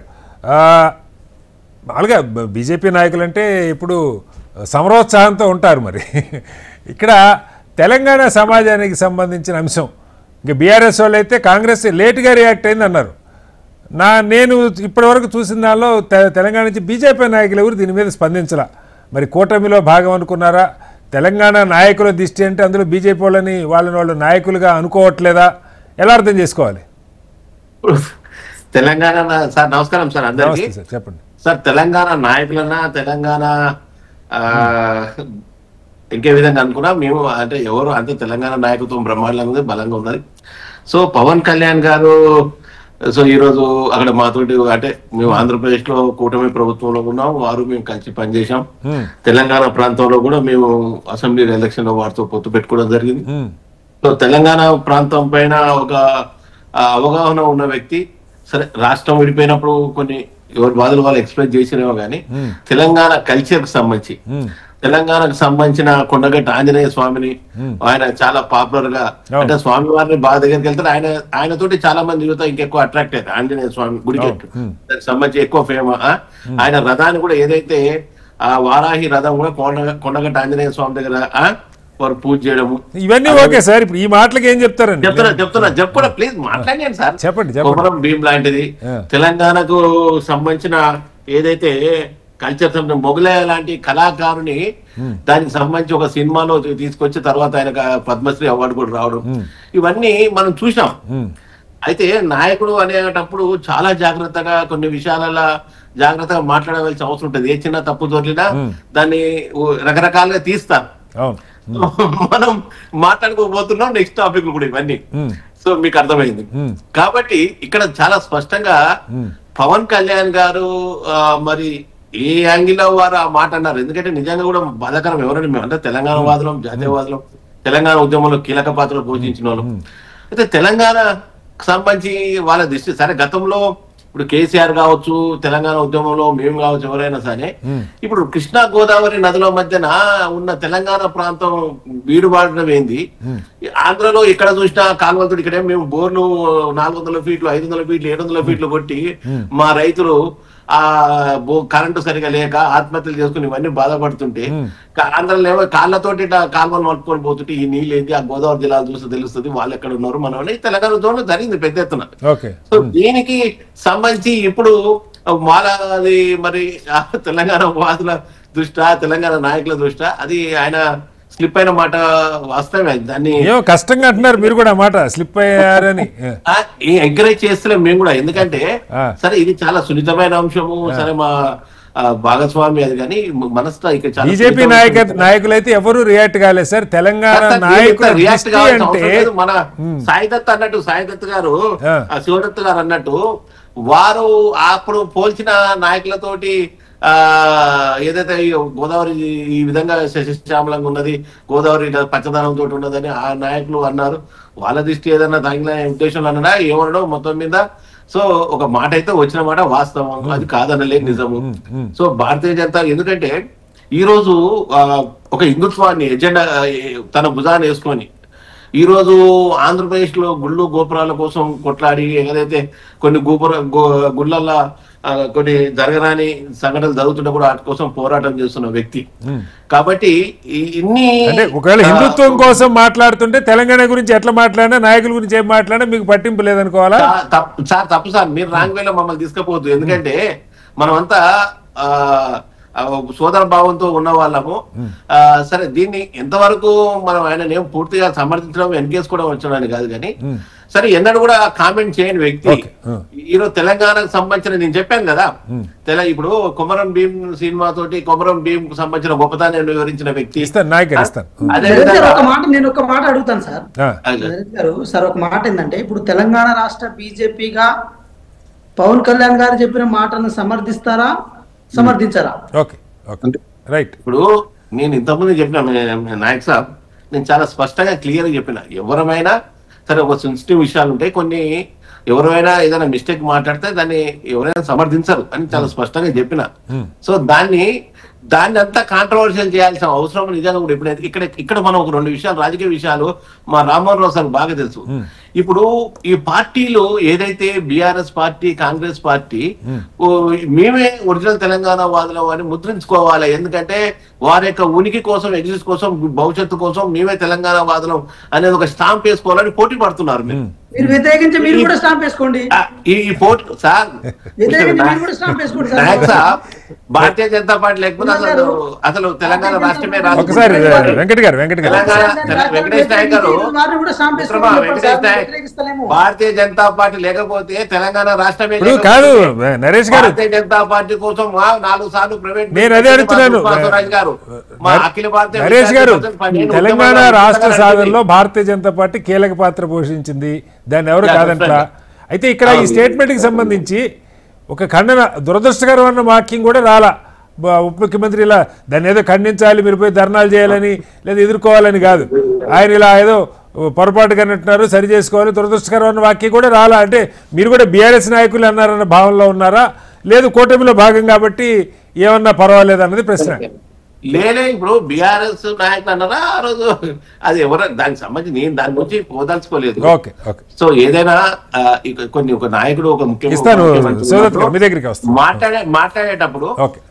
మామూలుగా బీజేపీ నాయకులు అంటే ఇప్పుడు సమరోత్సాహంతో ఉంటారు. మరి ఇక్కడ తెలంగాణ సమాజానికి సంబంధించిన అంశం, ఇంకా బీఆర్ఎస్ వాళ్ళు అయితే కాంగ్రెస్ లేటుగా రియాక్ట్ అయింది అన్నారు. నేను ఇప్పటివరకు చూసిన దానిలో తెలంగాణ నుంచి బీజేపీ నాయకులు ఎవరు దీని మీద స్పందించాల. మరి కూటమిలో భాగం అనుకున్నారా? తెలంగాణ నాయకుల దిష్టి అంటే అందులో బీజేపీ వాళ్ళని వాళ్ళు నాయకులుగా అనుకోవట్లేదా? ఎలా అర్థం చేసుకోవాలి? తెలంగాణ సార్ నమస్కారం సార్ అందరికీ. చెప్పండి సార్. తెలంగాణ నాయకులన్నా తెలంగాణ ఇంకే విధంగా అనుకున్నా మేము అంటే ఎవరు అంతే తెలంగాణ నాయకత్వం బ్రహ్మాండంగా ఉంది, బలంగా ఉన్నది. సో పవన్ కళ్యాణ్ గారు సో ఈరోజు అక్కడ మాతోటి అంటే మేము ఆంధ్రప్రదేశ్ లో కూటమి ప్రభుత్వంలో ఉన్నాం, వారు మేము కలిసి పనిచేసాం. తెలంగాణ ప్రాంతంలో కూడా మేము అసెంబ్లీ ఎలక్షన్ లో వారితో పొత్తు పెట్టుకోవడం జరిగింది. సో తెలంగాణ ప్రాంతం పైన ఒక అవగాహన ఉన్న వ్యక్తి. సరే రాష్ట్రం విడిపోయినప్పుడు కొన్ని ఎవరి బాధలు వాళ్ళు ఎక్స్ప్రెస్ చేసినేమో కానీ తెలంగాణ కల్చర్ కి సంబంధించి తెలంగాణకు సంబంధించిన కొండగట్టు ఆంజనేయ స్వామిని ఆయన చాలా పాపులర్ గా అంటే స్వామి వారిని బాగా దగ్గరికి వెళ్తారు. ఆయనతోటి చాలా మంది యువత ఇంకెక్కువ అట్రాక్ట్ అవుతారు ఆంజనేయ స్వామి గుడికి. దానికి సంబంధించి ఎక్కువ ఫేమస్. ఆయన రథాన్ని కూడా ఏదైతే ఆ వారాహి రథం కూడా కొండగట్టు ఆంజనేయ స్వామి దగ్గర వారు పూజ చేయడము ఇవన్నీ ఓకే సార్. ఇప్పుడు ఈ మాటలకి ఏం చెప్తారండి? చెప్పుకోండి ప్లీజ్ మాట్లాడండి సార్. చెప్పండి. కొమరం భీం లాంటిది తెలంగాణకు సంబంధించిన ఏదైతే కల్చర్ మొగలయ్య లాంటి కళాకారుని దానికి సంబంధించి ఒక సినిమాలో తీసుకొచ్చి తర్వాత ఆయన పద్మశ్రీ అవార్డు కూడా రావడం ఇవన్నీ మనం చూసాం. అయితే నాయకుడు అనేటప్పుడు చాలా జాగ్రత్తగా కొన్ని విషయాలలో జాగ్రత్తగా మాట్లాడవలసిన అవసరం ఉంటుంది. ఏ చిన్న తప్పు దొరికినా దాన్ని రకరకాలుగా తీస్తారు. మనం మాట్లాడుకోబోతున్నాం నెక్స్ట్ టాపిక్ కూడా ఇవన్నీ. సో మీకు అర్థమైంది కాబట్టి ఇక్కడ చాలా స్పష్టంగా పవన్ కళ్యాణ్ గారు మరి ఏ యాంగిల్ వారు ఆ మాట అన్నారు. ఎందుకంటే నిజంగా కూడా బాధాకరం. ఎవరైనా మేము అంటే తెలంగాణ వాదులం, జాతీయవాదులం, తెలంగాణ ఉద్యమంలో కీలక పాత్ర పోషించిన వాళ్ళు. అయితే తెలంగాణ సంబంధించి వాళ్ళ దృష్టి సరే గతంలో ఇప్పుడు కేసీఆర్ కావచ్చు, తెలంగాణ ఉద్యమంలో మేము కావచ్చు, ఎవరైనా సరే ఇప్పుడు కృష్ణా గోదావరి నదుల మధ్యన ఉన్న తెలంగాణ ప్రాంతం వీడుబాడడం ఏంది? ఆంధ్రలో ఎక్కడ చూసినా కాలువలతో ఇక్కడే మేము బోర్లు 400 ఫీట్లు 500 ఫీట్లు 700 ఫీట్లు కొట్టి మా రైతులు ఆ కరెంటు సరిగా లేక ఆత్మహత్యలు చేసుకుని ఇవన్నీ బాధపడుతుంటే ఆంధ్రలో ఏమో కాళ్ళతోటి కాలువలు నడుపుకొని పోతుంటే ఈ నీళ్ళు ఏంటి ఆ గోదావరి జిల్లాలు చూస్తే తెలుస్తుంది వాళ్ళు ఎక్కడ ఉన్నారు మనం తెలంగాణ ఉద్యమంలో జరిగింది పెద్ద ఎత్తున. సో దీనికి సంబంధించి ఇప్పుడు మాలాది మరి తెలంగాణ వాదుల దృష్ట్యా తెలంగాణ నాయకుల దృష్ట్యా అది ఆయన స్లిప్ అయిన మాట వాస్తవమే. దాన్ని కష్టంగా అంటున్నారు మీరు కూడా మాట స్లిప్ అయ్యారని ఎంకరేజ్ చేస్తలేం మేము కూడా. ఎందుకంటే సరే ఇది చాలా సున్నితమైన అంశము. సరే మా భాగస్వామి అది, కానీ మనసులో ఇక్కడ చాలా బీజేపీ నాయకులైతే ఎవరు రియాక్ట్ కాలేదు సార్. తెలంగాణ నాయకులు రియాక్ట్ కావాల్సిన మన సాయిదత్ అన్నట్టు, సాయిదత్ గారు శివదత్ గారు అన్నట్టు వారు అప్పుడు పోల్చిన నాయకులతోటి ఏదైతే గోదావరి ఈ విధంగా శశిశ్యామలంగా ఉన్నది, గోదావరి పచ్చదనంతో ఉన్నదని ఆ నాయకులు అన్నారు. వాళ్ళ దృష్టి ఏదన్నా తగిన ఉద్దేశంలో అన్నా ఏమనడం మొత్తం మీద. సో ఒక మాట అయితే వచ్చిన మాట వాస్తవం, అది కాదనలే నిజము. సో భారతీయ జనతా ఎందుకంటే ఈ రోజు ఒక హిందుత్వాన్ని ఎజెండా తన భుజాన్ని వేసుకొని ఈ రోజు ఆంధ్రప్రదేశ్ లో గుళ్ళు గోపురాల కోసం కొట్లాడి ఏదైతే కొన్ని గుళ్ళల్లో కొన్ని జరగరాని సంఘటనలు జరుగుతుంటే కూడా వాటి కోసం పోరాటం చేస్తున్న వ్యక్తి కాబట్టి ఇన్ని ఒకవేళ హిందుత్వం కోసం మాట్లాడుతుంటే తెలంగాణ గురించి ఎట్లా మాట్లాడినా నాయకుల గురించి ఏం మాట్లాడినా మీకు పట్టింపు లేదనుకోవాలా? సార్ తప్పు సార్, మీరు రాంగ్ వేలో మమ్మల్ని తీసుకుపోవద్దు. ఎందుకంటే మనమంతా సోదర భావంతో ఉన్న వాళ్ళము. సరే దీన్ని ఎంతవరకు మనం ఆయన ఏం పూర్తిగా సమర్థించడం వెనకేసుకోవడం వచ్చాడని కాదు, కానీ సరే ఎన్నడూ కూడా కామెంట్ చేయని వ్యక్తి. ఈరోజు తెలంగాణకు సంబంధించిన నేను చెప్పాను కదా, ఇప్పుడు కొమరం భీం సినిమా తోటి కొమరం భీం కు సంబంధించిన గొప్పతాన్ని వివరించిన వ్యక్తి. నేను ఒక మాట అడుగుతాను సార్ గారు. సార్ ఒక మాట ఏంటంటే, ఇప్పుడు తెలంగాణ రాష్ట్ర బీజేపీగా పవన్ కళ్యాణ్ గారు చెప్పిన మాటను సమర్థిస్తారా, సమర్థించారా? రైట్. ఇప్పుడు నేను ఇంతకుముందు చెప్పిన నాయక్ సాబ్, నేను చాలా స్పష్టంగా క్లియర్ గా చెప్పిన, ఎవరమైనా సరే ఒక సెన్సిటివ్ విషయాలు ఉంటాయి, కొన్ని ఎవరైనా ఏదైనా మిస్టేక్ మాట్లాడితే దాన్ని ఎవరైనా సమర్థించరు అని చాలా స్పష్టంగా చెప్పిన. సో దాన్ని అంతా కాంట్రవర్షియల్ చేయాల్సిన అవసరం నిజంగా కూడా ఎప్పుడైతే ఇక్కడ మనం ఒక 2 విషయాలు, రాజకీయ విషయాలు మా రామ్మోహన్ రావు సార్ బాగా తెలుసు. ఇప్పుడు ఈ పార్టీలు ఏదైతే బీఆర్ఎస్ పార్టీ, కాంగ్రెస్ పార్టీ మేమే ఒరిజినల్ తెలంగాణ వాదులం అని ముద్రించుకోవాలి. ఎందుకంటే వారి యొక్క ఉనికి కోసం, ఎగ్జిస్ట్ కోసం, భవిష్యత్తు కోసం మేమే తెలంగాణ వాదులం అనేది ఒక స్టాంప్ వేసుకోవాలని పోటీ పడుతున్నారు. మీరు వ్యతిరేకించి మీరు కూడా స్టాంప్ వేసుకోండి. ఈ పోటీ సార్ భారతీయ జనతా పార్టీ లేకపోతే అసలు తెలంగాణ రాష్ట్రమే రాదు. వెంకటేష్ నాయక్ గారు, భారతీయ జనతా పార్టీ లేకపోతే తెలంగాణ రాష్ట్రమే కాదు. నరేష్ గారు, భారతీయ జనతా పార్టీ కోసం 4 సార్లు ప్రైవేట్ గారు, నరేష్ గారు, తెలంగాణ రాష్ట్ర సాధనలో భారతీయ జనతా పార్టీ కీలక పాత్ర పోషించింది, దాన్ని ఎవరు కాదంటా. అయితే ఇక్కడ ఈ స్టేట్మెంట్ కి సంబంధించి ఒక ఖండన, దురదృష్టకరమైన వాక్యం కూడా రాలా. ఉప ముఖ్యమంత్రి ఇలా దాన్ని ఏదో ఖండించాలి, మీరు పోయి ధర్నాలు చేయాలని లేదా ఎదుర్కోవాలని కాదు, ఆయన ఇలా ఏదో పొరపాటు కన్నట్టున్నారు, సరి చేసుకోవాలి, దురదృష్టకరమైన వాక్యం కూడా రాలా. అంటే మీరు కూడా బీఆర్ఎస్ నాయకులు అన్నారన్న భావనలో ఉన్నారా, లేదు కూటమిలో భాగం కాబట్టి ఏమన్నా పర్వాలేదు అన్నది ప్రశ్న? లేలే, ఇప్పుడు బీఆర్ఎస్ నాయకులు అన్నారా ఆ రోజు, అది ఎవరు దానికి సంబంధించి నేను దాని గురించి పోదలుచుకోలేదు. సో ఏదైనా కొన్ని ఒక నాయకుడు, ఒక మాట్లాడేటప్పుడు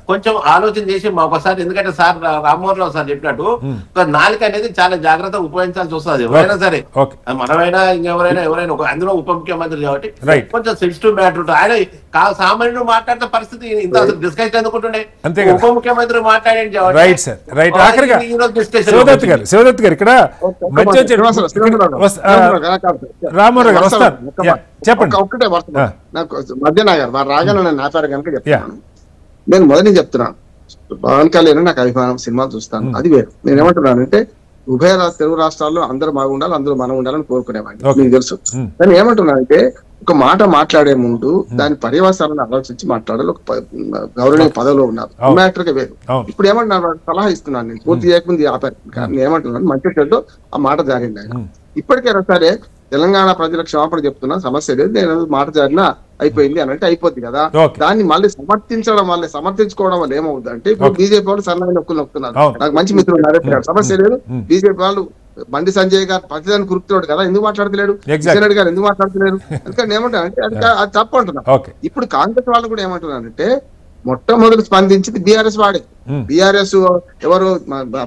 కొంచెం ఆలోచన చేసి ఒకసారి, ఎందుకంటే సార్ రామ్మోహన్ రావు సార్ చెప్పినట్టు ఒక నాలుక అనేది చాలా జాగ్రత్తగా ఉపయోగించాల్సి వస్తుంది. ఎవరైనా సరే, మనమైనా ఇంకెవరైనా అందులో ఉప ముఖ్యమంత్రి కాబట్టి కొంచెం సెన్సిటివ్ మ్యాటర్ ఉంటుంది. ఆయన సామాన్యుడు మాట్లాడిన పరిస్థితి ఇంత డిస్కస్ ఎందుకుంటుండే, ఉప ముఖ్యమంత్రి మాట్లాడేది రైట్ సార్, రైట్. ఆఖరిగా శివదత్ గారు ఇక్కడ రామారావు గారు వస్తారు, చెప్పండి. ఒక్కటే నాకు మధ్యన గారు వారు రాగానే నేను ఆపారు కనుక చెప్తాను. నేను మొదటి చెప్తున్నాను, పవన్ కళ్యాణ్ నాకు అభిమానం, సినిమాలు చూస్తాను, అది వేరు. నేను ఏమంటున్నానంటే ఉభయ తెలుగు రాష్ట్రాల్లో అందరూ బాగుండాలి, అందరూ మనం ఉండాలని కోరుకునేవాడిని, మీకు తెలుసు. నేను ఏమంటున్నానంటే ఒక మాట మాట్లాడే ముందు దాని పర్యవసానాలను ఆలోచించి మాట్లాడాలి. ఒక గౌరవనీయ పదవిలో ఉన్నారు, మ్యాటర్గా వేరు. ఇప్పుడు ఏమంటున్నారు, సలహా ఇస్తున్నాను, నేను పూర్తి చేయకముందు ఆపారు. నేను ఏమంటున్నాను, మంచి చెడ్డో ఆ మాట జారింది ఆయన. ఇప్పటికైనా సరే తెలంగాణ ప్రజలకు క్షమాపణ చెప్తున్నా, సమస్య లేదు, నేను మాట జారినా అయిపోయింది అని అంటే అయిపోద్ది కదా. దాన్ని మళ్ళీ సమర్థించుకోవడం వల్ల ఏమవుతుంది అంటే, ఇప్పుడు బీజేపీ వాళ్ళు సన్నగా నొక్కుతున్నారు. నాకు మంచి మిత్రులు నరేష్ గారు, సమస్య లేదు. బీజేపీ వాళ్ళు బండి సంజయ్ గారు ప్రతిదాన్ని కురుకుతాడు కదా, ఎందుకు మాట్లాడతలేడు? కిషన్ రెడ్డి గారు ఎందుకు మాట్లాడతలేరు? ఎందుకంటే ఏమంటారంటే అది తప్పు అంటున్నా. ఇప్పుడు కాంగ్రెస్ వాళ్ళు కూడా ఏమంటున్నారంటే, మొట్టమొదటి స్పందించింది బీఆర్ఎస్ వాడే. బీఆర్ఎస్ ఎవరు,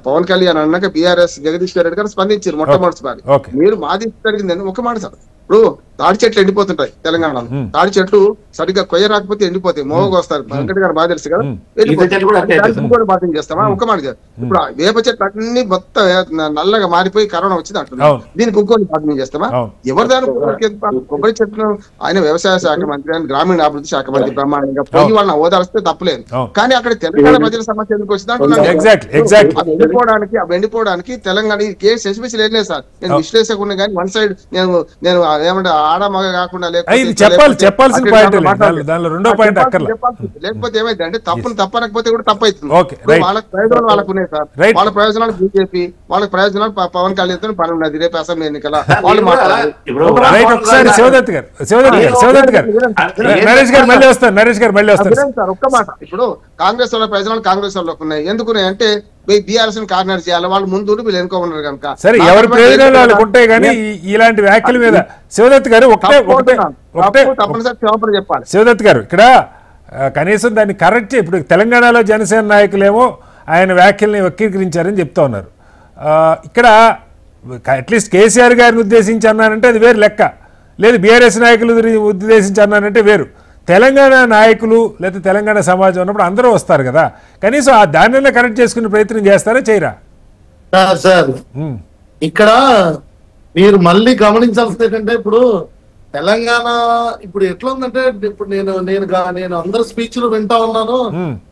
పవన్ కళ్యాణ్ అన్నాక బీఆర్ఎస్ జగదీశ్వర్ రెడ్డి గారు స్పందించారు మొట్టమొదటి. మీరు మాది జరిగిందని ఒక మాట సార్. ఇప్పుడు తాడి చెట్లు ఎండిపోతుంటాయి తెలంగాణలో. తాడి చెట్లు సరిగ్గా కొయ్య రాకపోతే ఎండిపోతాయి, మోగకు వస్తారు. వెంకట గారు బాగా తెలుసు కదా, బాధ్యం చేస్తామా? ఒక మాట ఇప్పుడు వేప చెట్లు అన్ని మొత్తం నల్లగా మారిపోయి కరోనా వచ్చింది అంటున్నారు. దీనికి ఇంకోటి బాధ్యం చేస్తామా? ఎవరు దాని కొబ్బరి చెట్లు ఆయన వ్యవసాయ శాఖ మంత్రి అని గ్రామీణాభివృద్ధి శాఖ మంత్రి బ్రహ్మాండంగా పోయి వాళ్ళని ఓదార్స్తే తప్పలేదు. కానీ అక్కడ తెలంగాణ ప్రజల సమస్య ఎందుకు వచ్చింది ఎండిపోవడానికి తెలంగాణ కేసు ఎస్బీసీ లేదు సార్. నేను విశ్లేషకున్నా కానీ వన్ సైడ్ నేను ఏమంటే ఆడ మగ కాకుండా లేకపోతే ఏమైంది అంటే తప్పును తప్పనకపోతే కూడా తప్పు అవుతుంది. వాళ్ళకి ప్రయోజనాలు వాళ్ళకు ఉన్నాయి సార్. వాళ్ళ ప్రయోజనాలు బీజేపీ, వాళ్ళ ప్రయోజనాలు పవన్ కళ్యాణ్ పని ఉన్నది. రేపు అసెంబ్లీ ఎన్నికల వాళ్ళు మాట్లాడారు. ఒక్క మాట, ఇప్పుడు కాంగ్రెస్ వాళ్ళ ప్రయోజనాలు కాంగ్రెస్ వాళ్ళకు ఉన్నాయి. ఎందుకున్నాయి అంటే బీఆర్ఎస్ కార్నర్ చేయాలి, వాళ్ళు ముందు వీళ్ళు వెనుక ఉన్నారు కనుక. సరే, ఎవరి ప్రయోజనాలు వాళ్ళకు ఉంటాయి కానీ ఇలాంటి వ్యాఖ్యల మీద శివదత్ గారు తప్పనిసరి క్షమాపణ చెప్పాలి. శివదత్ గారు ఇక్కడ కనీసం దాన్ని కరెక్ట్. ఇప్పుడు తెలంగాణలో జనసేన నాయకులేమో ఆయన వ్యాఖ్యల్ని వక్రీకరించారని చెప్తా ఉన్నారు. ఇక్కడ అట్లీస్ట్ కేసీఆర్ గారిని ఉద్దేశించి అన్నానంటే అది వేరు లెక్క, లేదు బీఆర్ఎస్ నాయకులు ఉద్దేశించి అన్నానంటే వేరు. తెలంగాణ నాయకులు లేదా తెలంగాణ సమాజం ఉన్నప్పుడు అందరూ వస్తారు కదా, కనీసం ఆ దానిలో కరెక్ట్ చేసుకునే ప్రయత్నం చేస్తారా చేయరా? సార్ ఇక్కడ మీరు మళ్ళీ గమనించాల్సింది ఏంటంటే, ఇప్పుడు తెలంగాణ ఇప్పుడు ఎట్లా ఉందంటే, ఇప్పుడు నేను అందరు స్పీచ్లు వింటా ఉన్నాను,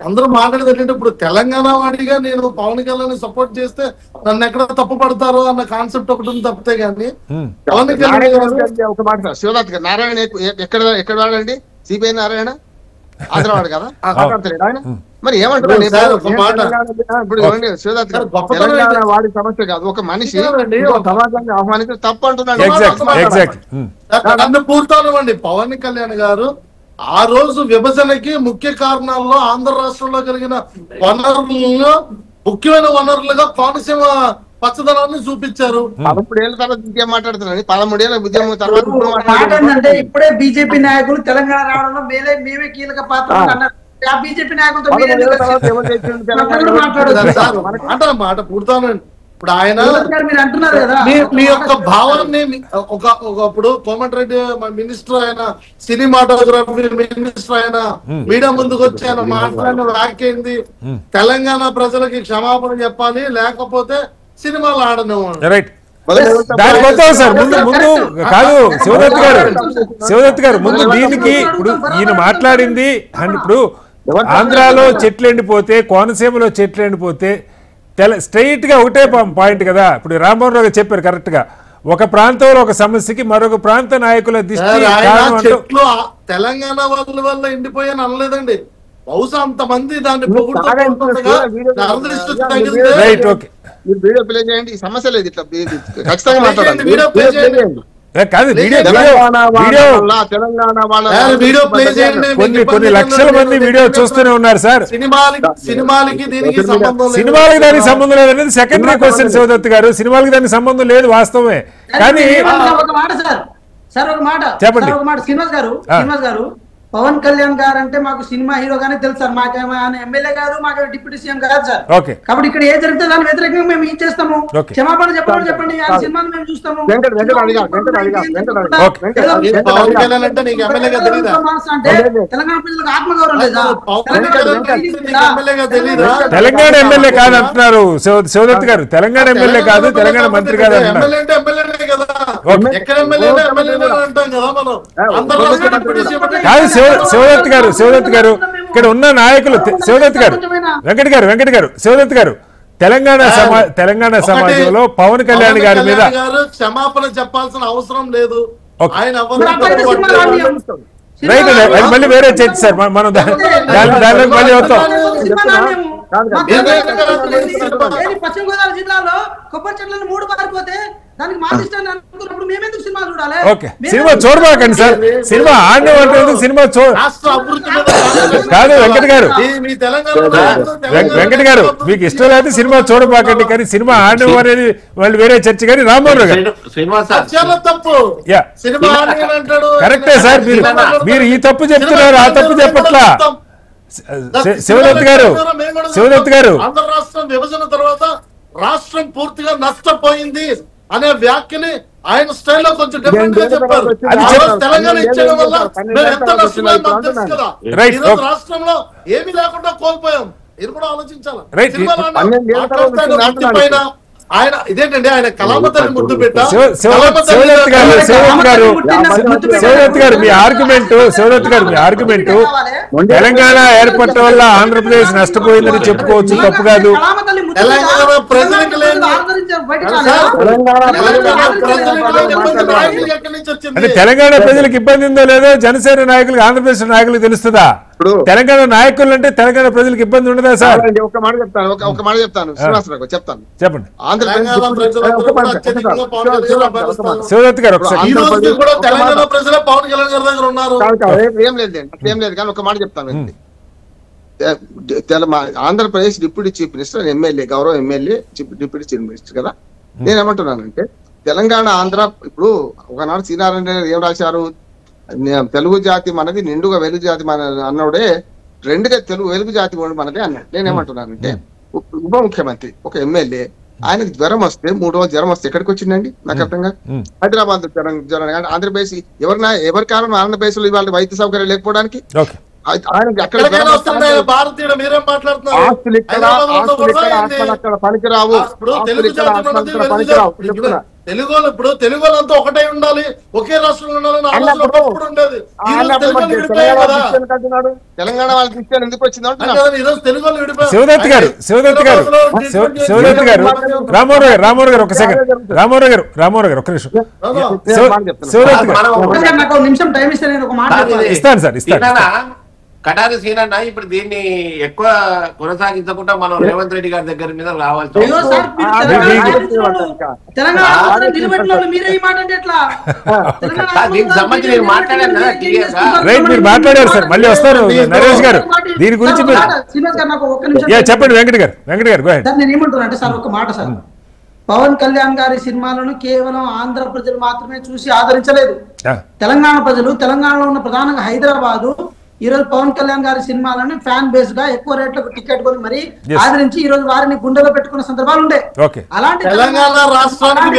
అందరూ మాట్లాడేది ఏంటంటే, ఇప్పుడు తెలంగాణ వాడిగా నేను పవన్ కళ్యాణ్ సపోర్ట్ చేస్తే నన్ను ఎక్కడ తప్పు పడతారో అన్న కాన్సెప్ట్ ఒకటి ఉంది తప్పితే గానీ పవన్ కళ్యాణ్ ఒక మాట సార్. శివనాథ్ గారు నారాయణ ఎక్కడ వాడండి? సిపిఐ నారాయణ ఆంధ్రవాడు కదా, మాట్లాడతాడు ఆయన. మరి ఏమంటారు? ఇప్పుడు శివనాథ్ గారు తెలంగాణ వాడి సమస్య కాదు, ఒక మనిషి సమాజాన్ని ఆహ్వానించి తప్పు అంటున్నాడు. నన్ను పూర్తవనివ్వండి. పవన్ కళ్యాణ్ గారు ఆ రోజు విభజనకి ముఖ్య కారణాల్లో ఆంధ్ర రాష్ట్రంలో కలిగిన వనరులలో ముఖ్యమైన వనరులుగా కోనసీమ పచ్చదనాన్ని చూపించారు. 13 ఏళ్ల తర్వాత ఇంకేం మాట్లాడుతున్నాను? 13 ఏళ్ల ఉద్యమం తర్వాత అంటే ఇప్పుడే బీజేపీ నాయకులు తెలంగాణ రావడంలో మేమే కీలక పాత్ర అన్నారు. ఆ బీజేపీ నాయకులతో మాట పూర్తవనండి. ఇప్పుడు ఆయన మీరు అంటున్నారు కదా, మీ యొక్క భావాన్ని ఒకప్పుడు కోమటిరెడ్డి మినిస్టర్ ఆయన, సినిమాటోగ్రఫీ మినిస్టర్ ఆయన మీడియా ముందుకు వచ్చి ఆయన మాట్లాడిన వ్యాఖ్య ఏంది? తెలంగాణ ప్రజలకి క్షమాపణ చెప్పాలి, లేకపోతే సినిమాలు ఆడనివ్వండి. దానికి వద్దాం సార్. ముందు కాదు శివదత్ గారు ముందు దీనికి ఇప్పుడు ఈయన మాట్లాడింది అండ్ ఇప్పుడు ఆంధ్రాలో చెట్లు ఎండిపోతే, కోనసీమలో చెట్లు ఎండిపోతే స్ట్రైట్ గా ఒకటే పాయింట్ కదా. ఇప్పుడు రామ్మోహన్ రావు చెప్పారు కరెక్ట్ గా, ఒక ప్రాంతంలో ఒక సమస్యకి మరొక ప్రాంత నాయకుల చెట్లు తెలంగాణ వాళ్ళ వల్ల ఎండిపోయాను అనలేదండి. బహుశా అంతమంది దాన్ని రైట్. ఓకే, వీడియో ప్లే చేయండి, సమస్య లేదు. ఇట్లా ఖచ్చితంగా మాట్లాడండి. కాదు కొన్ని లక్షల మంది వీడియో చూస్తూనే ఉన్నారు సార్. సినిమాలకి దానికి సంబంధం లేదనేది సెకండరీ క్వశ్చన్ శివదత్ గారు. సినిమాలకి దానికి సంబంధం లేదు వాస్తవమే, కానీ చెప్పండి. శ్రీనివాస్ గారు, పవన్ కళ్యాణ్ గారు అంటే మాకు సినిమా హీరోగానే తెలుసు సార్. మాకేమో ఆయన ఎమ్మెల్యే కాదు, మాకు డిప్యూటీ సీఎం కాదు సార్. కాబట్టి ఇక్కడ ఏ జరిగితే దాని వ్యతిరేకంగా మేము ఇచ్చేస్తాము. క్షమాపణ చెప్పండి, ఆ సినిమాను మేము చూస్తాము. తెలంగాణ ప్రజలకు ఆత్మగౌరవం లేదా? తెలంగాణ ఎమ్మెల్యే కాదు అంటున్నారు శివదత్ గారు. తెలంగాణ ఎమ్మెల్యే కాదు, తెలంగాణ మంత్రి కాదు అంటున్నారు. కాదు శివదత్ గారు ఇక్కడ ఉన్న నాయకులు, వెంకట్ గారు శివదత్ గారు, తెలంగాణ సమాజంలో పవన్ కళ్యాణ్ గారి మీద క్షమాపణ చెప్పాల్సిన అవసరం లేదు. రైట్, అది మళ్ళీ వేరే చర్చ సార్. మనం దానిలో మళ్ళీ వస్తాం. పశ్చిమ గోదావరి జిల్లాలో కొబ్బరి చెట్లను 3 పారిపోతే దానికి మాదిష్టాన్ని అనుకున్నప్పుడు మేమెందుకు సినిమా చూడాలి? Okay, cinema చూడబాకండి sir. సినిమా ఆడడం అంటే సినిమా కాదు. వెంకట్ గారు మీకు ఇష్టం లేదు సినిమా చూడబాకండి, కానీ సినిమా ఆడడం అనేది వాళ్ళు వేరే చర్చ. కానీ రామ్మోహన్ గారు కరెక్టే సార్. మీరు ఈ తప్పు చెప్తున్నారు, ఆ తప్పు చెప్పట్లా. శివదత్ గారు ఆంధ్ర రాష్ట్రం విభజన తర్వాత రాష్ట్రం పూర్తిగా నష్టపోయింది. అనే వ్యాఖ్యని ఆయన స్టైల్లో కొంచెం డిఫరెంట్ గా చెప్పారు. అది తెలంగాణ ఇచ్చడం వల్ల మేము ఎంత నష్టపోయాం మాకు తెలుసు కదా. ఈరోజు రాష్ట్రంలో ఏమీ లేకుండా కోల్పోయాం. ఇది కూడా ఆలోచించాలి. ఆయన ఇదేంటండి, ఆయన కళామతని ముద్దు పెట్టారు. తెలంగాణ ఏర్పడటం వల్ల ఆంధ్రప్రదేశ్ నష్టపోయిందని చెప్పుకోవచ్చు, తప్పు కాదు. తెలంగాణ ప్రజలకు అంటే తెలంగాణ ప్రజలకు ఇబ్బంది ఉందో లేదో జనసేన నాయకులకు, ఆంధ్రప్రదేశ్ నాయకులకు తెలుస్తుందా? తెలంగాణ నాయకులు అంటే తెలంగాణ ప్రజలకు ఇబ్బంది ఉండదా సార్? ఒక మాట చెప్తాను శ్రీనివాసరావు చెప్పండి. శివదత్ గారు తెలంగాణ ప్రజలు పవన్ కళ్యాణ్ గారి దగ్గర ఉన్నారు. ఏం లేదు కానీ ఒక మాట చెప్తాను. Andhra Pradesh deputy chief minister, MLA, గౌరవ ఎమ్మెల్యే, డిప్యూటీ చీఫ్ మినిస్టర్ కదా. నేనేమంటున్నానంటే తెలంగాణ ఆంధ్ర ఇప్పుడు ఒకనాడు శ్రీనారాయణ ఏం రాశారు, తెలుగు జాతి మనది, నిండుగా వెలుగు జాతి మన అన్నోడే, రెండుగా తెలుగు వెలుగు జాతి మనదే అన్నాడు. నేనేమంటున్నానంటే ఉప ముఖ్యమంత్రి ఒక ఎమ్మెల్యే, ఆయనకు జ్వరం వస్తే 3 రోజులు జ్వరం వస్తే ఎక్కడికి వచ్చిందండి? నాకు అర్థంగా హైదరాబాద్ జ్వరం. ఆంధ్రప్రదేశ్ ఎవరి కారణం ఆంధ్రప్రదేశ్ లో ఇవాళ వైద్య సౌకర్యం లేకపోవడానికి? భారతీయుడు మీరేం మాట్లాడుతున్నారు? పనికిరావు. తెలుగు ఇప్పుడు తెలుగు వాళ్ళంతా ఒకటే ఉండాలి, ఒకే రాష్ట్రంలో ఉండాలని ఉండేది. తెలంగాణ వాళ్ళకి ఇష్టం ఎందుకు వచ్చింది? శివదత్ గారు రామారావు గారు ఒక సెకండ్, రామారావు గారు ఒక నిమిషం. ఇస్తాను సార్, ఇస్తాను. కటారి సీనన్న ఇప్పుడు దీన్ని ఎక్కువ కొనసాగించకుండా మనం రేవంత్ రెడ్డి గారి దగ్గర మీద రావాలి. దీనికి సంబంధించి నేను మాట్లాడాను కదా క్లియర్ గా. రైట్, మీరు మాట్లాడారు సార్, మళ్ళీ వస్తారు నరేష్ గారు దీని గురించి. చెప్పండి వెంకట గారు. నేను ఏమంటున్నా అంటే సార్, ఒక మాట సార్, పవన్ కళ్యాణ్ గారి సినిమాలను కేవలం ఆంధ్ర ప్రజలు మాత్రమే చూసి ఆదరించలేదు. తెలంగాణ ప్రజలు, తెలంగాణలో ఉన్న ప్రధానంగా హైదరాబాదు ఈ రోజు పవన్ కళ్యాణ్ గారి సినిమాలను ఫ్యాన్ బేస్ గా ఎక్కువ రేట్లకు టికెట్ కొని మరి ఆదరించి ఈ రోజు వారిని గుండెలో పెట్టుకున్న సందర్భాలు ఉండే. అలాంటి తెలంగాణ రాష్ట్రానికి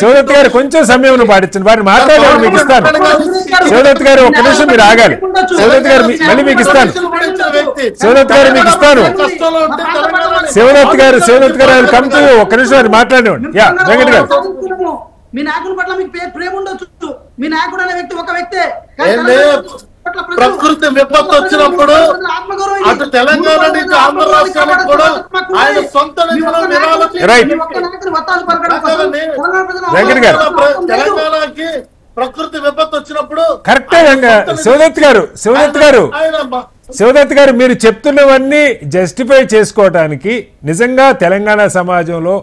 శివదత్ గారు కొంచెం సమయం పాటించండి, వారిని మాట్లాడారు మీకు ఇస్తాను. శివదత్ గారు ఒక్క నిమిషం మీరు ఆగాలి. శివదత్ గారు మళ్ళీ మీకు ఇస్తాను. శివదత్ గారు మీకు ఇస్తాను. శివదత్ గారు కమ్ టు ఒక్క నిమిషం వారిని మాట్లాడేవాడు. వెంకట గారు, మీ నాయకుల పట్ల మీకు ప్రేమ ఉండొచ్చు, మీ నాయకుడు అనే వ్యక్తి ఒక వ్యక్తే. ప్రకృతి విపత్తు వచ్చినప్పుడు అటు తెలంగాణ నుంచి ఆంధ్ర రాష్ట్రానికి కూడా ఆయన సొంత తెలంగాణకి ప్రకృతి విపత్తు వచ్చినప్పుడు కరెక్టే. శివదత్ గారు మీరు చెప్తున్నవన్నీ జస్టిఫై చేసుకోవడానికి నిజంగా తెలంగాణ సమాజంలో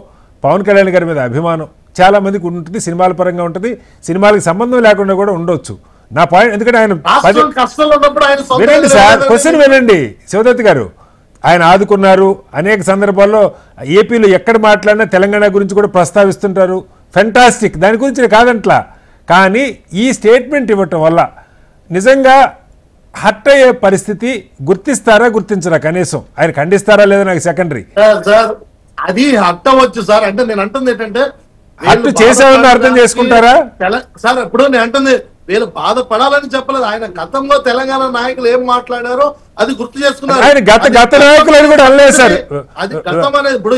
పవన్ కళ్యాణ్ గారి మీద అభిమానం చాలా మందికి ఉంటుంది, సినిమాల పరంగా ఉంటుంది, సినిమాలకు సంబంధం లేకుండా కూడా ఉండొచ్చు. నా పాయింట్, ఎందుకంటే ఆయన వినండి సార్, క్వశ్చన్ వినండి. శివదత్ గారు ఆయన ఆదుకున్నారు అనేక సందర్భాల్లో, ఏపీలో ఎక్కడ మాట్లాడినా తెలంగాణ గురించి కూడా ప్రస్తావిస్తుంటారు, ఫెంటాస్టిక్, దాని గురించి కాదంట్లా. కానీ ఈ స్టేట్మెంట్ ఇవ్వటం వల్ల నిజంగా హర్ట్ అయ్యే పరిస్థితి గుర్తిస్తారా గుర్తించరా? కనీసం ఆయన ఖండిస్తారా లేదా నాకు సెకండరీ. అది అట్టవచ్చు సార్. అంటే నేను అంటుంది ఏంటంటే అట్టు చేసామని అర్థం చేసుకుంటారా సార్? ఇప్పుడు నేను అంటుంది వీళ్ళు బాధపడాలని చెప్పలేదు. ఆయన గతంలో తెలంగాణ నాయకులు ఏం మాట్లాడారో అది గుర్తు చేసుకున్నారు. ఆయన గత నాయకులు అని కూడా అనలేదు సార్.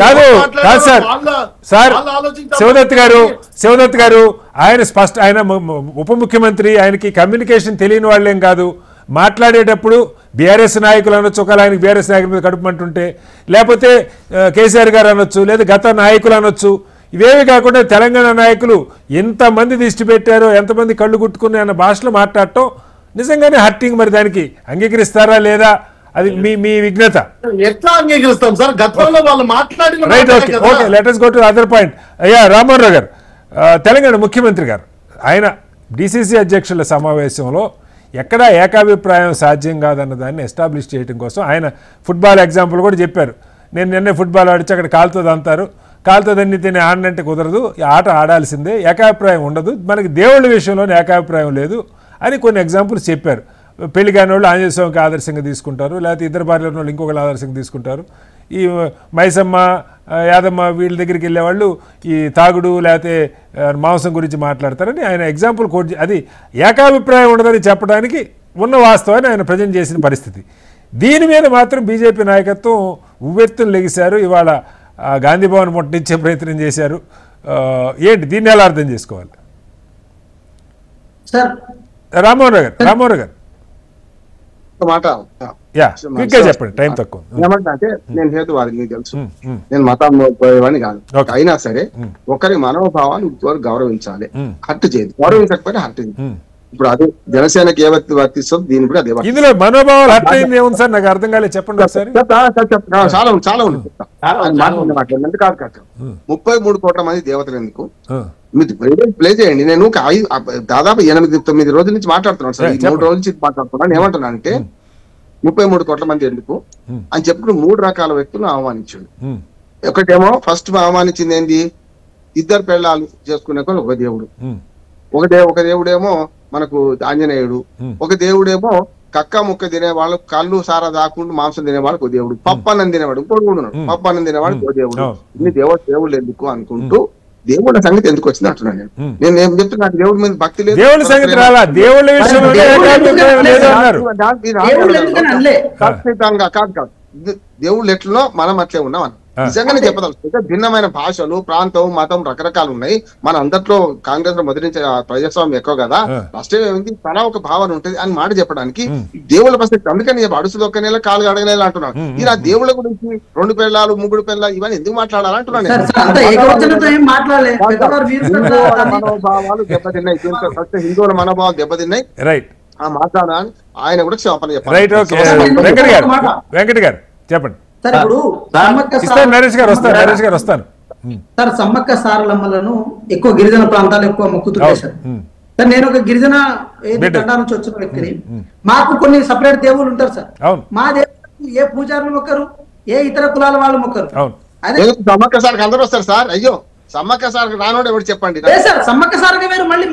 కాదు సార్. సార్ శివదత్ గారు ఆయన ఆయన ఉప ముఖ్యమంత్రి, ఆయనకి కమ్యూనికేషన్ తెలియని వాళ్ళేం కాదు. మాట్లాడేటప్పుడు బీఆర్ఎస్ నాయకులు అనొచ్చు, ఒకవేళ ఆయనకి బీఆర్ఎస్ నాయకుల మీద కడుపుమంటుంటే, లేకపోతే కేసీఆర్ గారు అనొచ్చు, లేదా గత నాయకులు అనొచ్చు. ఇవేవి కాకుండా తెలంగాణ నాయకులు ఎంతమంది దిష్టి పెట్టారో, ఎంతమంది కళ్ళు గుట్టుకున్నాయి అన్న భాషలో మాట్లాడటం నిజంగానే హర్టింగ్. మరి దానికి అంగీకరిస్తారా లేదా? అది మీ విఘ్నత. ఎట్లా అంగీకరిస్తాం సార్? గతంలో వాళ్ళు మాట్లాడిన right, okay, let us go to other point. అయ్యా రామారావు గారు, తెలంగాణ ముఖ్యమంత్రి గారు ఆయన డిసిసి అధ్యక్షుల సమావేశంలో ఎక్కడా ఏకాభిప్రాయం సాధ్యం కాదన్న దాన్ని ఎస్టాబ్లిష్ చేయడం కోసం ఆయన ఫుట్బాల్ ఎగ్జాంపుల్ కూడా చెప్పారు. నేను నిన్నే ఫుట్బాల్ ఆడిచి అక్కడ కాలుతుంది అంటారు, కాలుతుందని తినే ఆడినంటే కుదరదు, ఈ ఆట ఆడాల్సిందే, ఏకాభిప్రాయం ఉండదు, మనకి దేవుళ్ళ విషయంలోనే ఏకాభిప్రాయం లేదు అని కొన్ని ఎగ్జాంపుల్స్ చెప్పారు. పెళ్లి కాని వాళ్ళు ఆంజనేయ స్వామికి ఆదర్శంగా తీసుకుంటారు, లేకపోతే ఇద్దరు భార్యల వాళ్ళు ఇంకొకరు ఆదర్శంగా తీసుకుంటారు. ఈ మైసమ్మ యాదమ్మ వీళ్ళ దగ్గరికి వెళ్ళేవాళ్ళు ఈ తాగుడు లేకపోతే మాంసం గురించి మాట్లాడతారని ఆయన ఎగ్జాంపుల్ కోట్ అది ఏకాభిప్రాయం ఉండదని చెప్పడానికి ఉన్న వాస్తవాన్ని ఆయన ప్రజెంట్ చేసిన పరిస్థితి. దీని మీద మాత్రం బీజేపీ నాయకత్వం ఉవ్వెత్తున లెగిశారు. ఇవాళ గాంధీ భవన్ ముట్టించే ప్రయత్నం చేశారు. ఏంటి దీన్ని ఎలా అర్థం చేసుకోవాలి? రామ్మోహన్ గారు మాట చెప్పండి, టైం తక్కువ. ఏమంటే నేను హేతువాది, మీకు తెలుసు, నేను మతం పోయేవాడిని కాదు. అయినా సరే ఒకరి మనోభావాన్ని ఇంకోరు గౌరవించాలి, హర్ట్ చేయదు. గౌరవించకపోతే హర్ట్ చేయదు. ఇప్పుడు అదే జనసేనకి ఏ వర్తిస్తుంది, దీని కూడా అదే. ఇందులో మనోభావాలు హర్ట్ అయింది ఏముంది సార్? నాకు అర్థం కాలేదు, చెప్పండి ఒకసారి. చాలా ఉంది మాట్లాడండి. కాదు 33 కోట్ల మంది దేవతలు ఎందుకు మీరు ప్లే చేయండి. నేను దాదాపు 8-9 రోజుల నుంచి మాట్లాడుతున్నాను సార్. 3 రోజుల నుంచి మాట్లాడుతున్నాను. ఏమంటున్నా అంటే 33 కోట్ల మంది ఎందుకు అని చెప్పుడు 3 రకాల వ్యక్తులను అవమానించాడు. ఒకటేమో ఫస్ట్ అవమానించింది ఏంది, 2 పెళ్ళాలు చేసుకునే ఒక దేవుడు. ఒక దేవుడేమో మనకు ఆంజనేయుడు. ఒక దేవుడేమో కక్క ముక్క తినేవాళ్ళు, కళ్ళు సారా దాకుండా మాంసం తినేవాడు ఒక దేవుడు. పప్పన్నం తినేవాడు ఇంకోటి కూడా ఉన్నాడు. పప్పన్నం తినేవాడు ఒక దేవుడు. ఇన్ని దేవుళ్ళు ఎందుకు అనుకుంటూ దేవుళ్ళ సంగతి ఎందుకు వచ్చింది అంటున్నాను నేను. ఏం చెప్తున్నా, దేవుడి మీద భక్తి లేదు. కాదు దేవుళ్ళు ఎట్లనో మనం అట్లే ఉన్నాం అని నిజంగానే చెప్పదలుచుకుంటే. భిన్నమైన భాషలు, ప్రాంతం, మతం రకరకాలు ఉన్నాయి. మన అందరిలో కాంగ్రెస్ లో మొదటి ప్రజాస్వామ్యం ఎక్కువ కదా, ఫస్ట్ తన ఒక భావన ఉంటుంది అని మాట చెప్పడానికి దేవుళ్ళ పరిస్థితి. అందుకని అడుసు ఒక్క నెల కాలు అడగనేలా అంటున్నాను. ఇలా దేవుళ్ళ గురించి 2 పెళ్ళాలు 3 పెళ్ళాలు ఇవన్నీ ఎందుకు మాట్లాడాలంటున్నాను. మనోభావాలు దెబ్బతిన్నాయి, హిందువుల మనోభావాలు దెబ్బతిన్నాయి. రైట్, ఆ మాట్లాడాలని ఆయన కూడా క్షమాపణ చెప్పాలి. వెంకట్ గారు చెప్పండి. సార్ ఇప్పుడు సార్ సమ్మక్క సారలమ్మలను ఎక్కువ గిరిజన ప్రాంతాలు ఎక్కువ మొక్కుతుంటాయి సార్. సార్ నేను ఒక గిరిజన తండా నుంచి వచ్చిన వ్యక్తిని. మాకు కొన్ని సపరేట్ దేవుళ్ళు ఉంటారు సార్. మా దేవుళ్ళు ఏ పూజారులు మొక్కరు, ఏ ఇతర కులాల వాళ్ళు మొక్కరు. అదే సమ్మక్క సార్కి అందరూ వస్తారు సార్. అయ్యో సమ్మక్క సార్కి రానోడు ఎవరు చెప్పండి. సార్ సమ్మక్క సార్కి వేరు, మళ్ళీ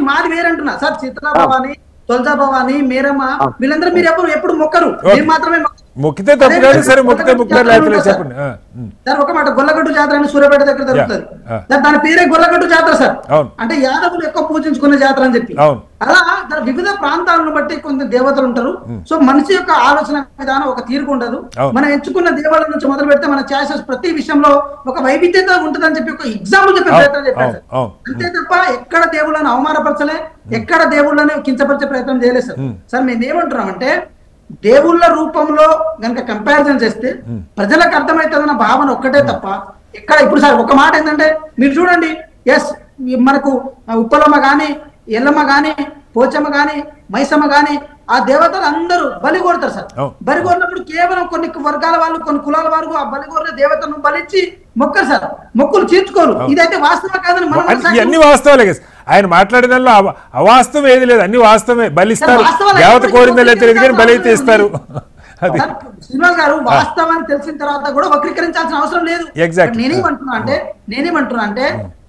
మాది వేరంటున్నా సార్. చిత్రా భవాని, తొలజా భవాని, మేరమ్మ వీళ్ళందరూ మీరు ఎప్పుడు మొక్కరు, మేము మాత్రమే మొక్కితే తప్పు కాదు. సరే మొక్కితే చెప్పండి సార్. ఒక మాట గొల్లగడ్డు జాతర అని సూర్యాపేట దగ్గర జరుగుతుంది సార్. దాని పేరే గొల్లగడ్డు జాతర సార్. అంటే యాదవులు ఎక్కువ పూజించుకునే జాతర అని చెప్పి. అలా వివిధ ప్రాంతాలను బట్టి కొంత దేవతలు ఉంటారు. సో మనిషి యొక్క ఆలోచన విధానం ఒక తీరుకు ఉండదు. మనం ఎంచుకున్న దేవాలయం నుంచి మొదలు పెడితే మన చాయిసెస్ ప్రతి విషయంలో ఒక వైవిధ్యత ఉంటుంది అని చెప్పి ఒక ఎగ్జాంపుల్ చెప్పే ప్రయత్నం చెప్పారు సార్. అంతే తప్ప ఎక్కడ దేవుళ్ళని అవమానపరచలే, ఎక్కడ దేవుళ్ళని కించపరిచే ప్రయత్నం చేయలేదు సార్. సార్ మేము ఏమంటున్నామంటే దేవుళ్ళ రూపంలో గనక కంపారిజన్ చేస్తే ప్రజలకు అర్థమవుతుందన్న భావన ఒక్కటే తప్ప ఎక్కడ. ఇప్పుడు సార్ ఒక మాట ఏంటంటే మీరు చూడండి, ఎస్ మనకు ఉప్పలమ్మ గాని, ఎల్లమ్మ గాని, పోచమ్మ గాని, మైసమ్మ గాని ఆ దేవతలు అందరూ బలి కోరుతారు సార్. బలి కోరినప్పుడు కేవలం కొన్ని వర్గాల వాళ్ళు, కొన్ని కులాల వారు ఆ బలి కోరిన దేవతను బలిచ్చి మొక్కరు సార్. మొక్కులు తీర్చుకోరు. ఇదైతే వాస్తవం కాదని మనం అన్ని వాస్తవాలే. ఆయన మాట్లాడిన దానిలో అవాస్తవం ఏది లేదు, అన్ని వాస్తవమే. బలిస్తారు, దేవత కోరిందో లేదు తెలియదు కానీ బలి అయితే ఇస్తారు. శ్రీనివాస్ గారు వాస్తవాన్ని తెలిసిన తర్వాత కూడా వక్రీకరించాల్సిన అవసరం లేదు. నేనేమంటున్నా అంటే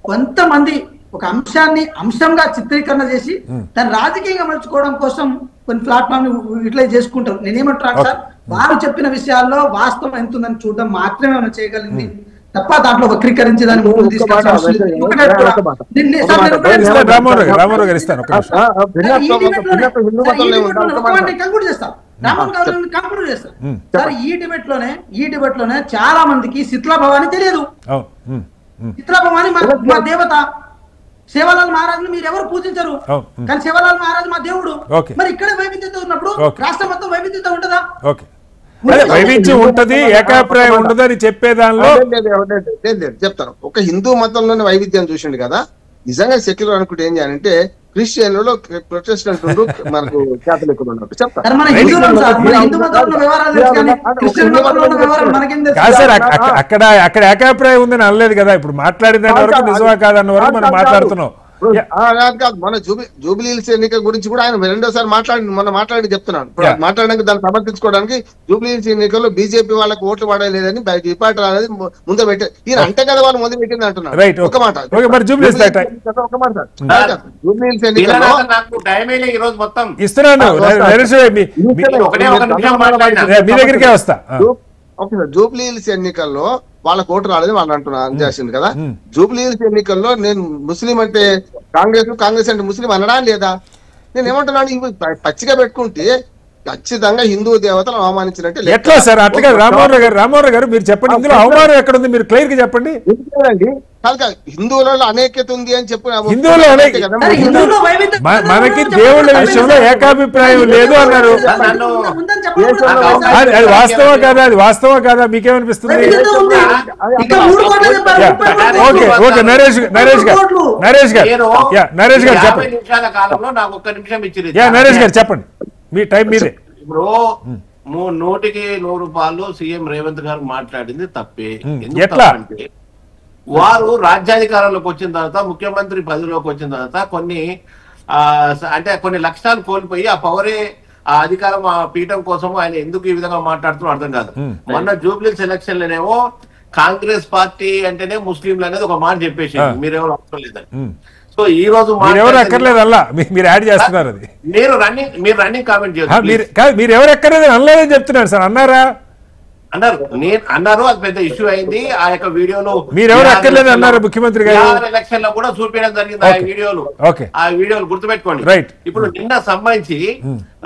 కొంతమంది ఒక అంశాన్ని అంశంగా చిత్రీకరణ చేసి దాన్ని రాజకీయంగా మలుచుకోవడం కోసం కొన్ని ప్లాట్ఫామ్ యూటిలైజ్ చేసుకుంటారు. నేనేమంటున్నాను సార్, వారు చెప్పిన విషయాల్లో వాస్తవం ఎంత ఉందని చూడడం మాత్రమే మనం చేయగలిగింది తప్ప దాంట్లో వక్రీకరించి దాన్ని ముందుకు తీసుకొచ్చిన అవసరం సార్. ఈ డిబేట్ లోనే చాలా మందికి శీతలా భవాని తెలియదు. శీతలా భవాని మా దేవత. శివలాల్ మహారాజుని మీరు ఎవరు పూజించరు, కానీ శివలాల్ మహారాజు మా దేవుడు. మరి ఇక్కడ వైవిధ్యత ఉన్నప్పుడు రాష్ట్రం మొత్తం వైవిధ్యత ఉంటుందా? వైవిధ్యం ఉంటది, ఏకాభిప్రాయం ఉండదు అని చెప్పేదానిలో చెప్తాను. ఒక హిందూ మతంలోనే వైవిధ్యం చూసిండు కదా. నిజంగా సెక్యులర్ అనుకుంటే ఏం చేయాలంటే క్రిస్టియన్లలో ప్రొటెస్టెంట్ మనకు క్యాథలిక్లు ఉన్నట్టు చెప్తారు. అక్కడ ఏకాభిప్రాయం ఉందని అనలేదు కదా. ఇప్పుడు మాట్లాడిన వరకు నిజమా కాదన్న వరకు మనం మాట్లాడుతున్నాం. కాదు, మన జూబ్లీహిల్స్ ఎన్నిక గురించి కూడా ఆయన 2వ సారి మాట్లాడి చెప్తున్నాను. మాట్లాడడానికి దాన్ని సమర్థించుకోవడానికి జూబ్లీహిల్స్ ఎన్నికల్లో బీజేపీ వాళ్ళకి ఓట్లు పడలేదని డిపార్ట్ అనేది ముందు పెట్టారు. ఈయన అంటే కదా వాళ్ళు ముందు పెట్టింది అంటున్నారు. ఒక మాట జూబ్లీహిల్స్ ఎన్నికల్లో ఇస్తున్నాను, మీ దగ్గరికే వస్తా. ఓకే సార్, జూబ్లీ హిల్స్ ఎన్నికల్లో వాళ్ళకి ఓటు రాలేదు వాళ్ళు అంటున్నారు చేసింది కదా. జూబ్లీ హిల్స్ ఎన్నికల్లో నేను ముస్లిం అంటే కాంగ్రెస్ అంటే ముస్లిం అనడా లేదా? నేను ఏమంటున్నాను, ఇవి పచ్చిగా పెట్టుకుంటే ఖచ్చితంగా హిందూ దేవతలను అవమానించినట్టే. ఎట్లా సార్ అట్లా? రామోహన్ గారు మీరు చెప్పండి, ఇందులో అవమానం ఎక్కడ ఉంది? మీరు క్లియర్ గా చెప్పండి. హిందువులలో అనేకత ఉంది అని చెప్పి హిందువులో మనకి దేవుళ్ళ విషయంలో ఏకాభిప్రాయం లేదు అన్నారు. అది వాస్తవం కాదా? అది వాస్తవం కాదా? మీకేమనిపిస్తుంది? ఓకే ఓకే నరేష్ గారు చెప్పండి. నరేష్ గారు చెప్పండి, మీ టైం మీదే. ఇప్పుడు 100% సీఎం రేవంత్ గారు మాట్లాడింది తప్పే. ఎట్లా అంటే వారు రాజ్యాధికారంలోకి వచ్చిన తర్వాత, ముఖ్యమంత్రి పదవిలోకి వచ్చిన తర్వాత కొన్ని లక్షణాలు కోల్పోయి ఆ పవరే ఆ అధికారం ఆ పీఠం కోసం ఆయన ఎందుకు ఈ విధంగా మాట్లాడుతున్నా అర్థం కాదు. మొన్న జూబ్లీస్ ఎలక్షన్ లోనేమో కాంగ్రెస్ పార్టీ అంటేనే ముస్లింలు అనేది ఒక మాట చెప్పేసి మీరెవరు అవసరం లేదని. సో ఈ రోజు ఎవరు ఎక్కర్లేదు అలా మీరు యాడ్ చేస్తున్నారు. అది మీరు రన్నింగ్ కామెంట్ చేస్తారు. మీరు ఎవరు ఎక్కర్లేదు అనలేదని చెప్తున్నారు సార్. అన్నారా? అన్నారు. అది పెద్ద ఇష్యూ అయింది. ఆ యొక్క వీడియోలో మీరెవరు ఎక్కర్లేదు అన్నారు ముఖ్యమంత్రి గారు. ఎలక్షన్ లో కూడా చూపించడం జరిగింది ఆ వీడియోలు గుర్తుపెట్టుకోండి. రైట్. ఇప్పుడు నిన్న సంబంధించి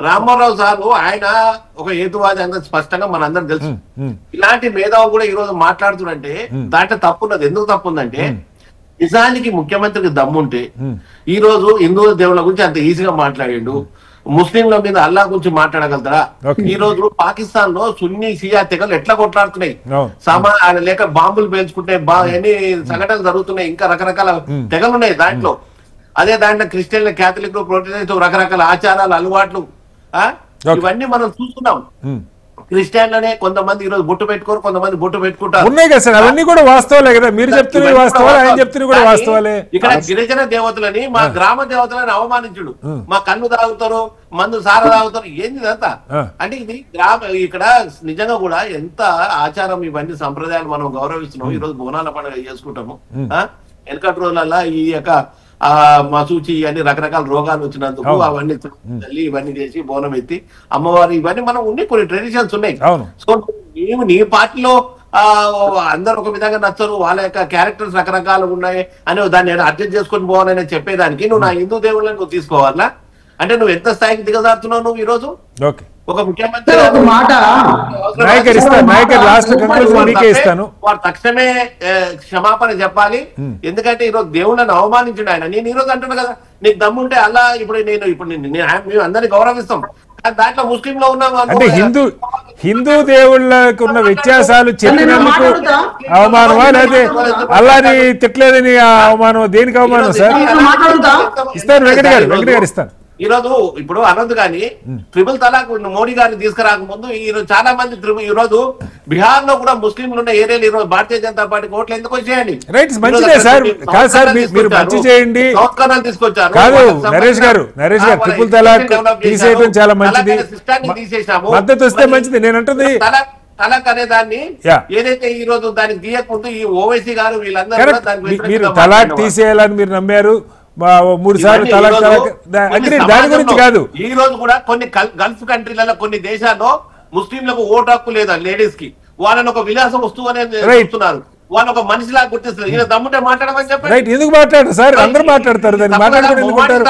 రామారావు సారు ఆయన ఒక హేతువాది అనేది స్పష్టంగా మనందరం తెలుసు. ఇలాంటి మేధావులు కూడా ఈ రోజు మాట్లాడుతున్నంటే దాంట్లో తప్పున్నది. ఎందుకు తప్పుందంటే నిజానికి ముఖ్యమంత్రికి దమ్ముంటే ఈ రోజు హిందువుల దేవుళ్ళ గురించి అంత ఈజీగా మాట్లాడిండు. ముస్లింల మీద అల్లా గురించి మాట్లాడగలుగుతారా? ఈ రోజు పాకిస్తాన్ లో సున్నీ షియా తెగలు ఎట్లా కొట్లాడుతున్నాయి, లేక బాంబులు పేల్చుకుంటే ఎన్ని సంఘటనలు జరుగుతున్నాయి, ఇంకా రకరకాల తెగలు ఉన్నాయి దాంట్లో. అదే దాంట్లో క్రిస్టియన్లు, క్యాథలిక్, ప్రొటెస్టెంట్ రకరకాల ఆచారాలు, అలవాట్లు ఇవన్నీ మనం చూస్తున్నాం. క్రిస్టియన్లనే కొంతమంది ఈ రోజు బొట్టు పెట్టుకోరు, కొంతమంది బొట్టు పెట్టుకుంటారు. ఉన్నాయి కదా సార్, అవన్నీ కూడా వాస్తవాలే కదా. మీరు చెప్తున్నది వాస్తవాలే, ఆయన చెప్తున్నది కూడా వాస్తవాలే. ఇక్కడ గిరిజన దేవతలని, మా గ్రామ దేవతలని అవమానించుడు, మా కన్ను తాగుతారు, మందు సార తాగుతారు, ఏంది ఇదంతా? అంటే ఇది ఇక్కడ నిజంగా కూడా ఎంత ఆచారం, ఇవన్నీ సంప్రదాయాలు మనం గౌరవిస్తున్నాం. ఈ రోజు బోనాల పండుగ చేసుకుంటాము. వెనకటి రోజులలో ఈ యొక్క మసూచి అన్ని రకరకాల రోగాలు వచ్చినందుకు అవన్నీ తల్లి ఇవన్నీ చేసి బోనం ఎత్తి అమ్మవారు ఇవన్నీ మనం ఉండి కొన్ని ట్రెడిషన్స్ ఉన్నాయి. సో మేము నీ పార్టీలో అందరు ఒక విధంగా నచ్చరు, వాళ్ళ యొక్క క్యారెక్టర్స్ రకరకాలు ఉన్నాయి అని దాన్ని అడ్జస్ట్ చేసుకొని పోవాలని చెప్పేదానికి నువ్వు నా హిందూ దేవుళ్ళని నువ్వు తీసుకోవాలా? అంటే నువ్వు ఎంత స్థాయికి దిగజారుతున్నావు నువ్వు ఈ రోజు? ఒక ముఖ్యమంత్రి వారు తక్షణమే క్షమాపణ చెప్పాలి. ఎందుకంటే ఈరోజు దేవుళ్ళని అవమానించండి ఆయన. నేను ఈ రోజు అంటున్నా కదా, నీకు దమ్ముంటే అలా మేము అందరినీ గౌరవిస్తాం, దాంట్లో ముస్లిం లో ఉన్నాం అంటే హిందూ దేవుళ్ళకు ఉన్న వ్యత్యాసాలు చెప్పినందుకు అవమానమా, లేదా అల్లాని తిట్టలేదని అవమానం? దేనికి అవమానం సార్? ఇస్తాను వెంకట గారు ఇస్తాను. ఈ రోజు ఇప్పుడు అనంత్ గాని ట్రిపుల్ తలాక్ మోడీ గారిని తీసుకురాకముందు ఈ రోజు చాలా మంది ఈ రోజు బీహార్ లో కూడా ముస్లింలు ఉన్న ఏరియాలు ఈ రోజు భారతీయ జనతా పార్టీకి ఓట్లు ఎందుకు వచ్చేయండి? తీసుకొచ్చారు. కాదు నరేష్ గారు ట్రిపుల్ తలాక్ తీసేయడం చాలా మంచిది, మద్దతు వస్తే మంచిది. నేను అంటుంది తలాక్ అనే దాన్ని ఏదైతే ఈ రోజు దానికి తీయకముందు ఈ ఓవైసీ గారు వీళ్ళందరూ తలాక్ తీసేయాలని మీరు నమ్మారు. 3 సార్లు దాని గురించి కాదు. ఈ రోజు కూడా కొన్ని గల్ఫ్ కంట్రీలలో కొన్ని దేశాల్లో ముస్లింలకు ఓటు హక్కు లేదా లేడీస్ కి, వాళ్ళని ఒక విలాస వస్తువు అనేది చూస్తున్నారు, వాళ్ళు ఒక మనిషిలా గుర్తిస్తారు. ఈయన దమ్ముంటే మాట్లాడమని చెప్పి రైట్ ఎందుకు మాట్లాడరు సార్? అందరూ మాట్లాడతారు, దాన్ని మాట్లాడుకుంటారు.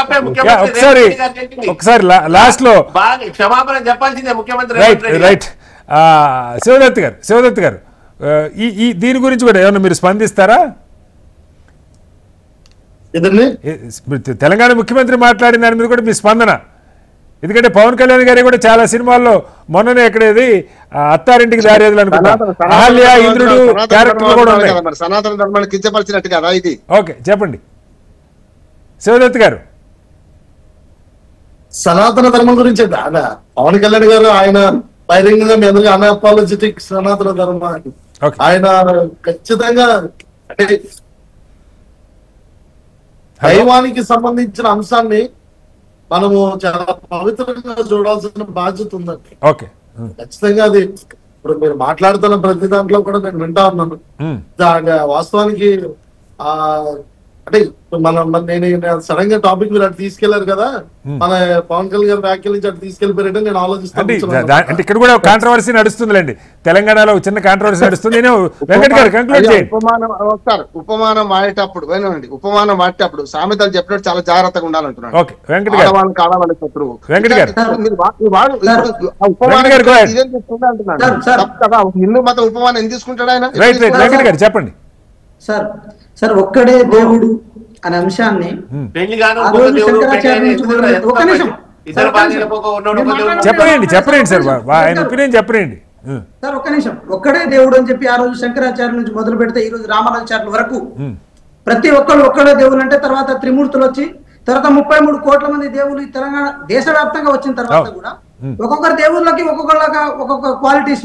ఒకసారి లాస్ట్ లో క్షమాపణ చెప్పాల్సిందే ముఖ్యమంత్రి. రైట్ శివదత్ గారు ఈ దీని గురించి కూడా ఏమన్నా మీరు స్పందిస్తారా? తెలంగాణ ముఖ్యమంత్రి మాట్లాడిన దాని మీద కూడా మీ స్పందన? ఎందుకంటే పవన్ కళ్యాణ్ గారి కూడా చాలా సినిమాల్లో మొన్ననే ఎక్కడేది అత్తారింటికి దారేది అనుకుంటా, అహల్య, ఇంద్రుడు క్యారెక్టర్లు కూడా ఉన్నాయి. సనాతన ధర్మాన్ని కించపరిచినట్టు కదా ఇది. ఓకే చెప్పండి శివదత్ గారు. సనాతన ధర్మం గురించి పవన్ కళ్యాణ్ గారు ఆయన బహిరంగంగా మీ అందరికీ అన్అపాలజెటిక్ సనాతన ధర్మాన్ని ఆయన ఖచ్చితంగా అంటే దైవానికి సంబంధించిన అంశాన్ని మనము చాలా పవిత్రంగా చూడాల్సిన బాధ్యత ఉందండి. ఖచ్చితంగా అది ఇప్పుడు మీరు మాట్లాడుతున్న ప్రతి దాంట్లో కూడా నేను వింటా ఉన్నాను. వాస్తవానికి అంటే నేను సడన్ గా టాపిక్ మీరు అటు తీసుకెళ్లారు కదా, మన పవన్ కళ్యాణ్ గారి వ్యాఖ్యల నుంచి అటు తీసుకెళ్లిపోయారంటే నేను ఆలోచిస్తాను. అంటే ఇక్కడ కూడా కాంట్రవర్సీ నడుస్తుందిలేండి, తెలంగాణలో చిన్న కాంట్రవర్సీ నడుస్తుంది. నేను వెంకట్ గారు కంక్లూడ్ చేయండి. ఉపమానం వాడేటప్పుడు ఉపమానం వాడేటప్పుడు సామెతలు చెప్పినట్టు చాలా జాగ్రత్తగా ఉండాలంటున్నాడు. ఓకే వెంకట్ గారు, కావాలని శత్రువు వెంకట్ గారు, హిందూ మతం ఉపమానం ఎందుకు తీసుకుంటాడు ఆయన? రైట్ రైట్ వెంకట్ గారు చెప్పండి. సార్ ఒక్కడే దేవుడు అనే అంశాన్ని చెప్పండి సార్ ఆయన ఒపీనియన్ చెప్పండి సార్. ఒక్క నిమిషం. ఒక్కడే దేవుడు అని చెప్పి ఆ రోజు శంకరాచార్య నుంచి మొదలు పెడితే ఈ రోజు రామానుజాచార్యుల వరకు ప్రతి ఒక్కళ్ళు ఒక్కడే దేవుడు అంటే, తర్వాత త్రిమూర్తులు వచ్చి, తర్వాత 33 కోట్ల మంది దేవుళ్ళు ఈ తెలంగాణ దేశవ్యాప్తంగా వచ్చిన తర్వాత కూడా ఒక్కొక్కరు దేవుళ్ళకి ఒక్కొక్క క్వాలిటీస్,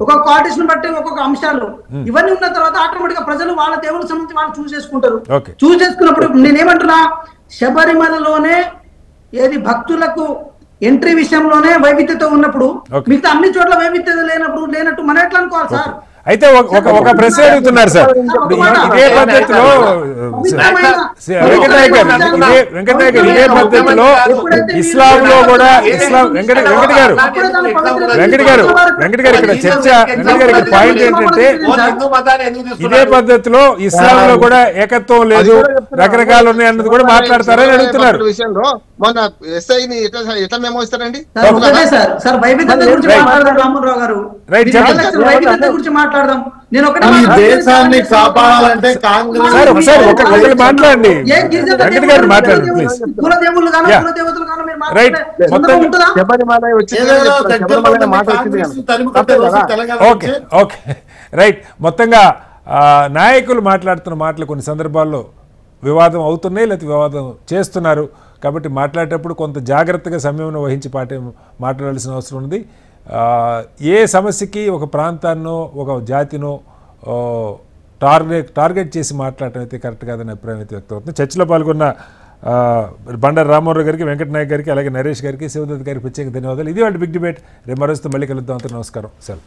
ఒక్కొక్క క్వాలిటీస్ ను బట్టి ఒక్కొక్క అంశాలు ఇవన్నీ ఉన్న తర్వాత ఆటోమేటిక్ గా ప్రజలు వాళ్ళ దేవుళ్ళకి సంబంధించి వాళ్ళు చూస్ చేసుకుంటారు. చూస్ చేసుకున్నప్పుడు నేనేమంటున్నా, శబరిమలలోనే ఏది భక్తులకు ఎంట్రీ విషయంలోనే వైవిధ్యత ఉన్నప్పుడు మిగతా అన్ని చోట్ల వైవిధ్యత లేనట్టు మనం ఎట్లా అనుకోవాలి సార్? అయితే ఒక ప్రశ్న అడుగుతున్నారు సార్, ఇదే పద్ధతిలో వెంకటనాయక్ గారు ఇదే పద్ధతిలో ఇస్లాంలో కూడా వెంకట గారు ఇక్కడ చర్చ, వెంకట గారు ఇక్కడ పాయింట్ ఏంటంటే ఇదే పద్ధతిలో ఇస్లాంలో కూడా ఏకత్వం లేదు, రకరకాలు ఉన్నాయి అన్నది కూడా మాట్లాడతారని అడుగుతున్నారు. మొన్న ఎస్ఐని ఎట్లా మెమో ఇస్తారండి? రైట్ దేశాన్ని కాపాడాలంటే కాంగ్రెస్ మాట్లాడండి, వెంకట్ గారు మాట్లాడండి please. Right okay okay right. మొత్తంగా నాయకులు మాట్లాడుతున్న మాటలు కొన్ని సందర్భాల్లో వివాదం అవుతున్నాయి, లేకపోతే వివాదం చేస్తున్నారు. కాబట్టి మాట్లాడేటప్పుడు కొంత జాగ్రత్తగా సంయమనం వహించి మాట్లాడాల్సిన అవసరం ఉంది. ఏ సమస్యకి ఒక ప్రాంతాన్నో ఒక జాతినో టార్గెట్ చేసి మాట్లాడటం అయితే కరెక్ట్ కాదని అభిప్రాయం అయితే వ్యక్తం అవుతుంది. చర్చలో పాల్గొన్న బండారు రామారావు గారికి, వెంకట నాయక్ గారికి, అలాగే నరేష్ గారికి, శివదత్ గారికి ప్రత్యేక ధన్యవాదాలు. ఇది వాళ్ళ బిగ్ డిబేట్. రేపు మరోజుతో మళ్ళీ కలుద్దాం. అంతా నమస్కారం. సెలవు.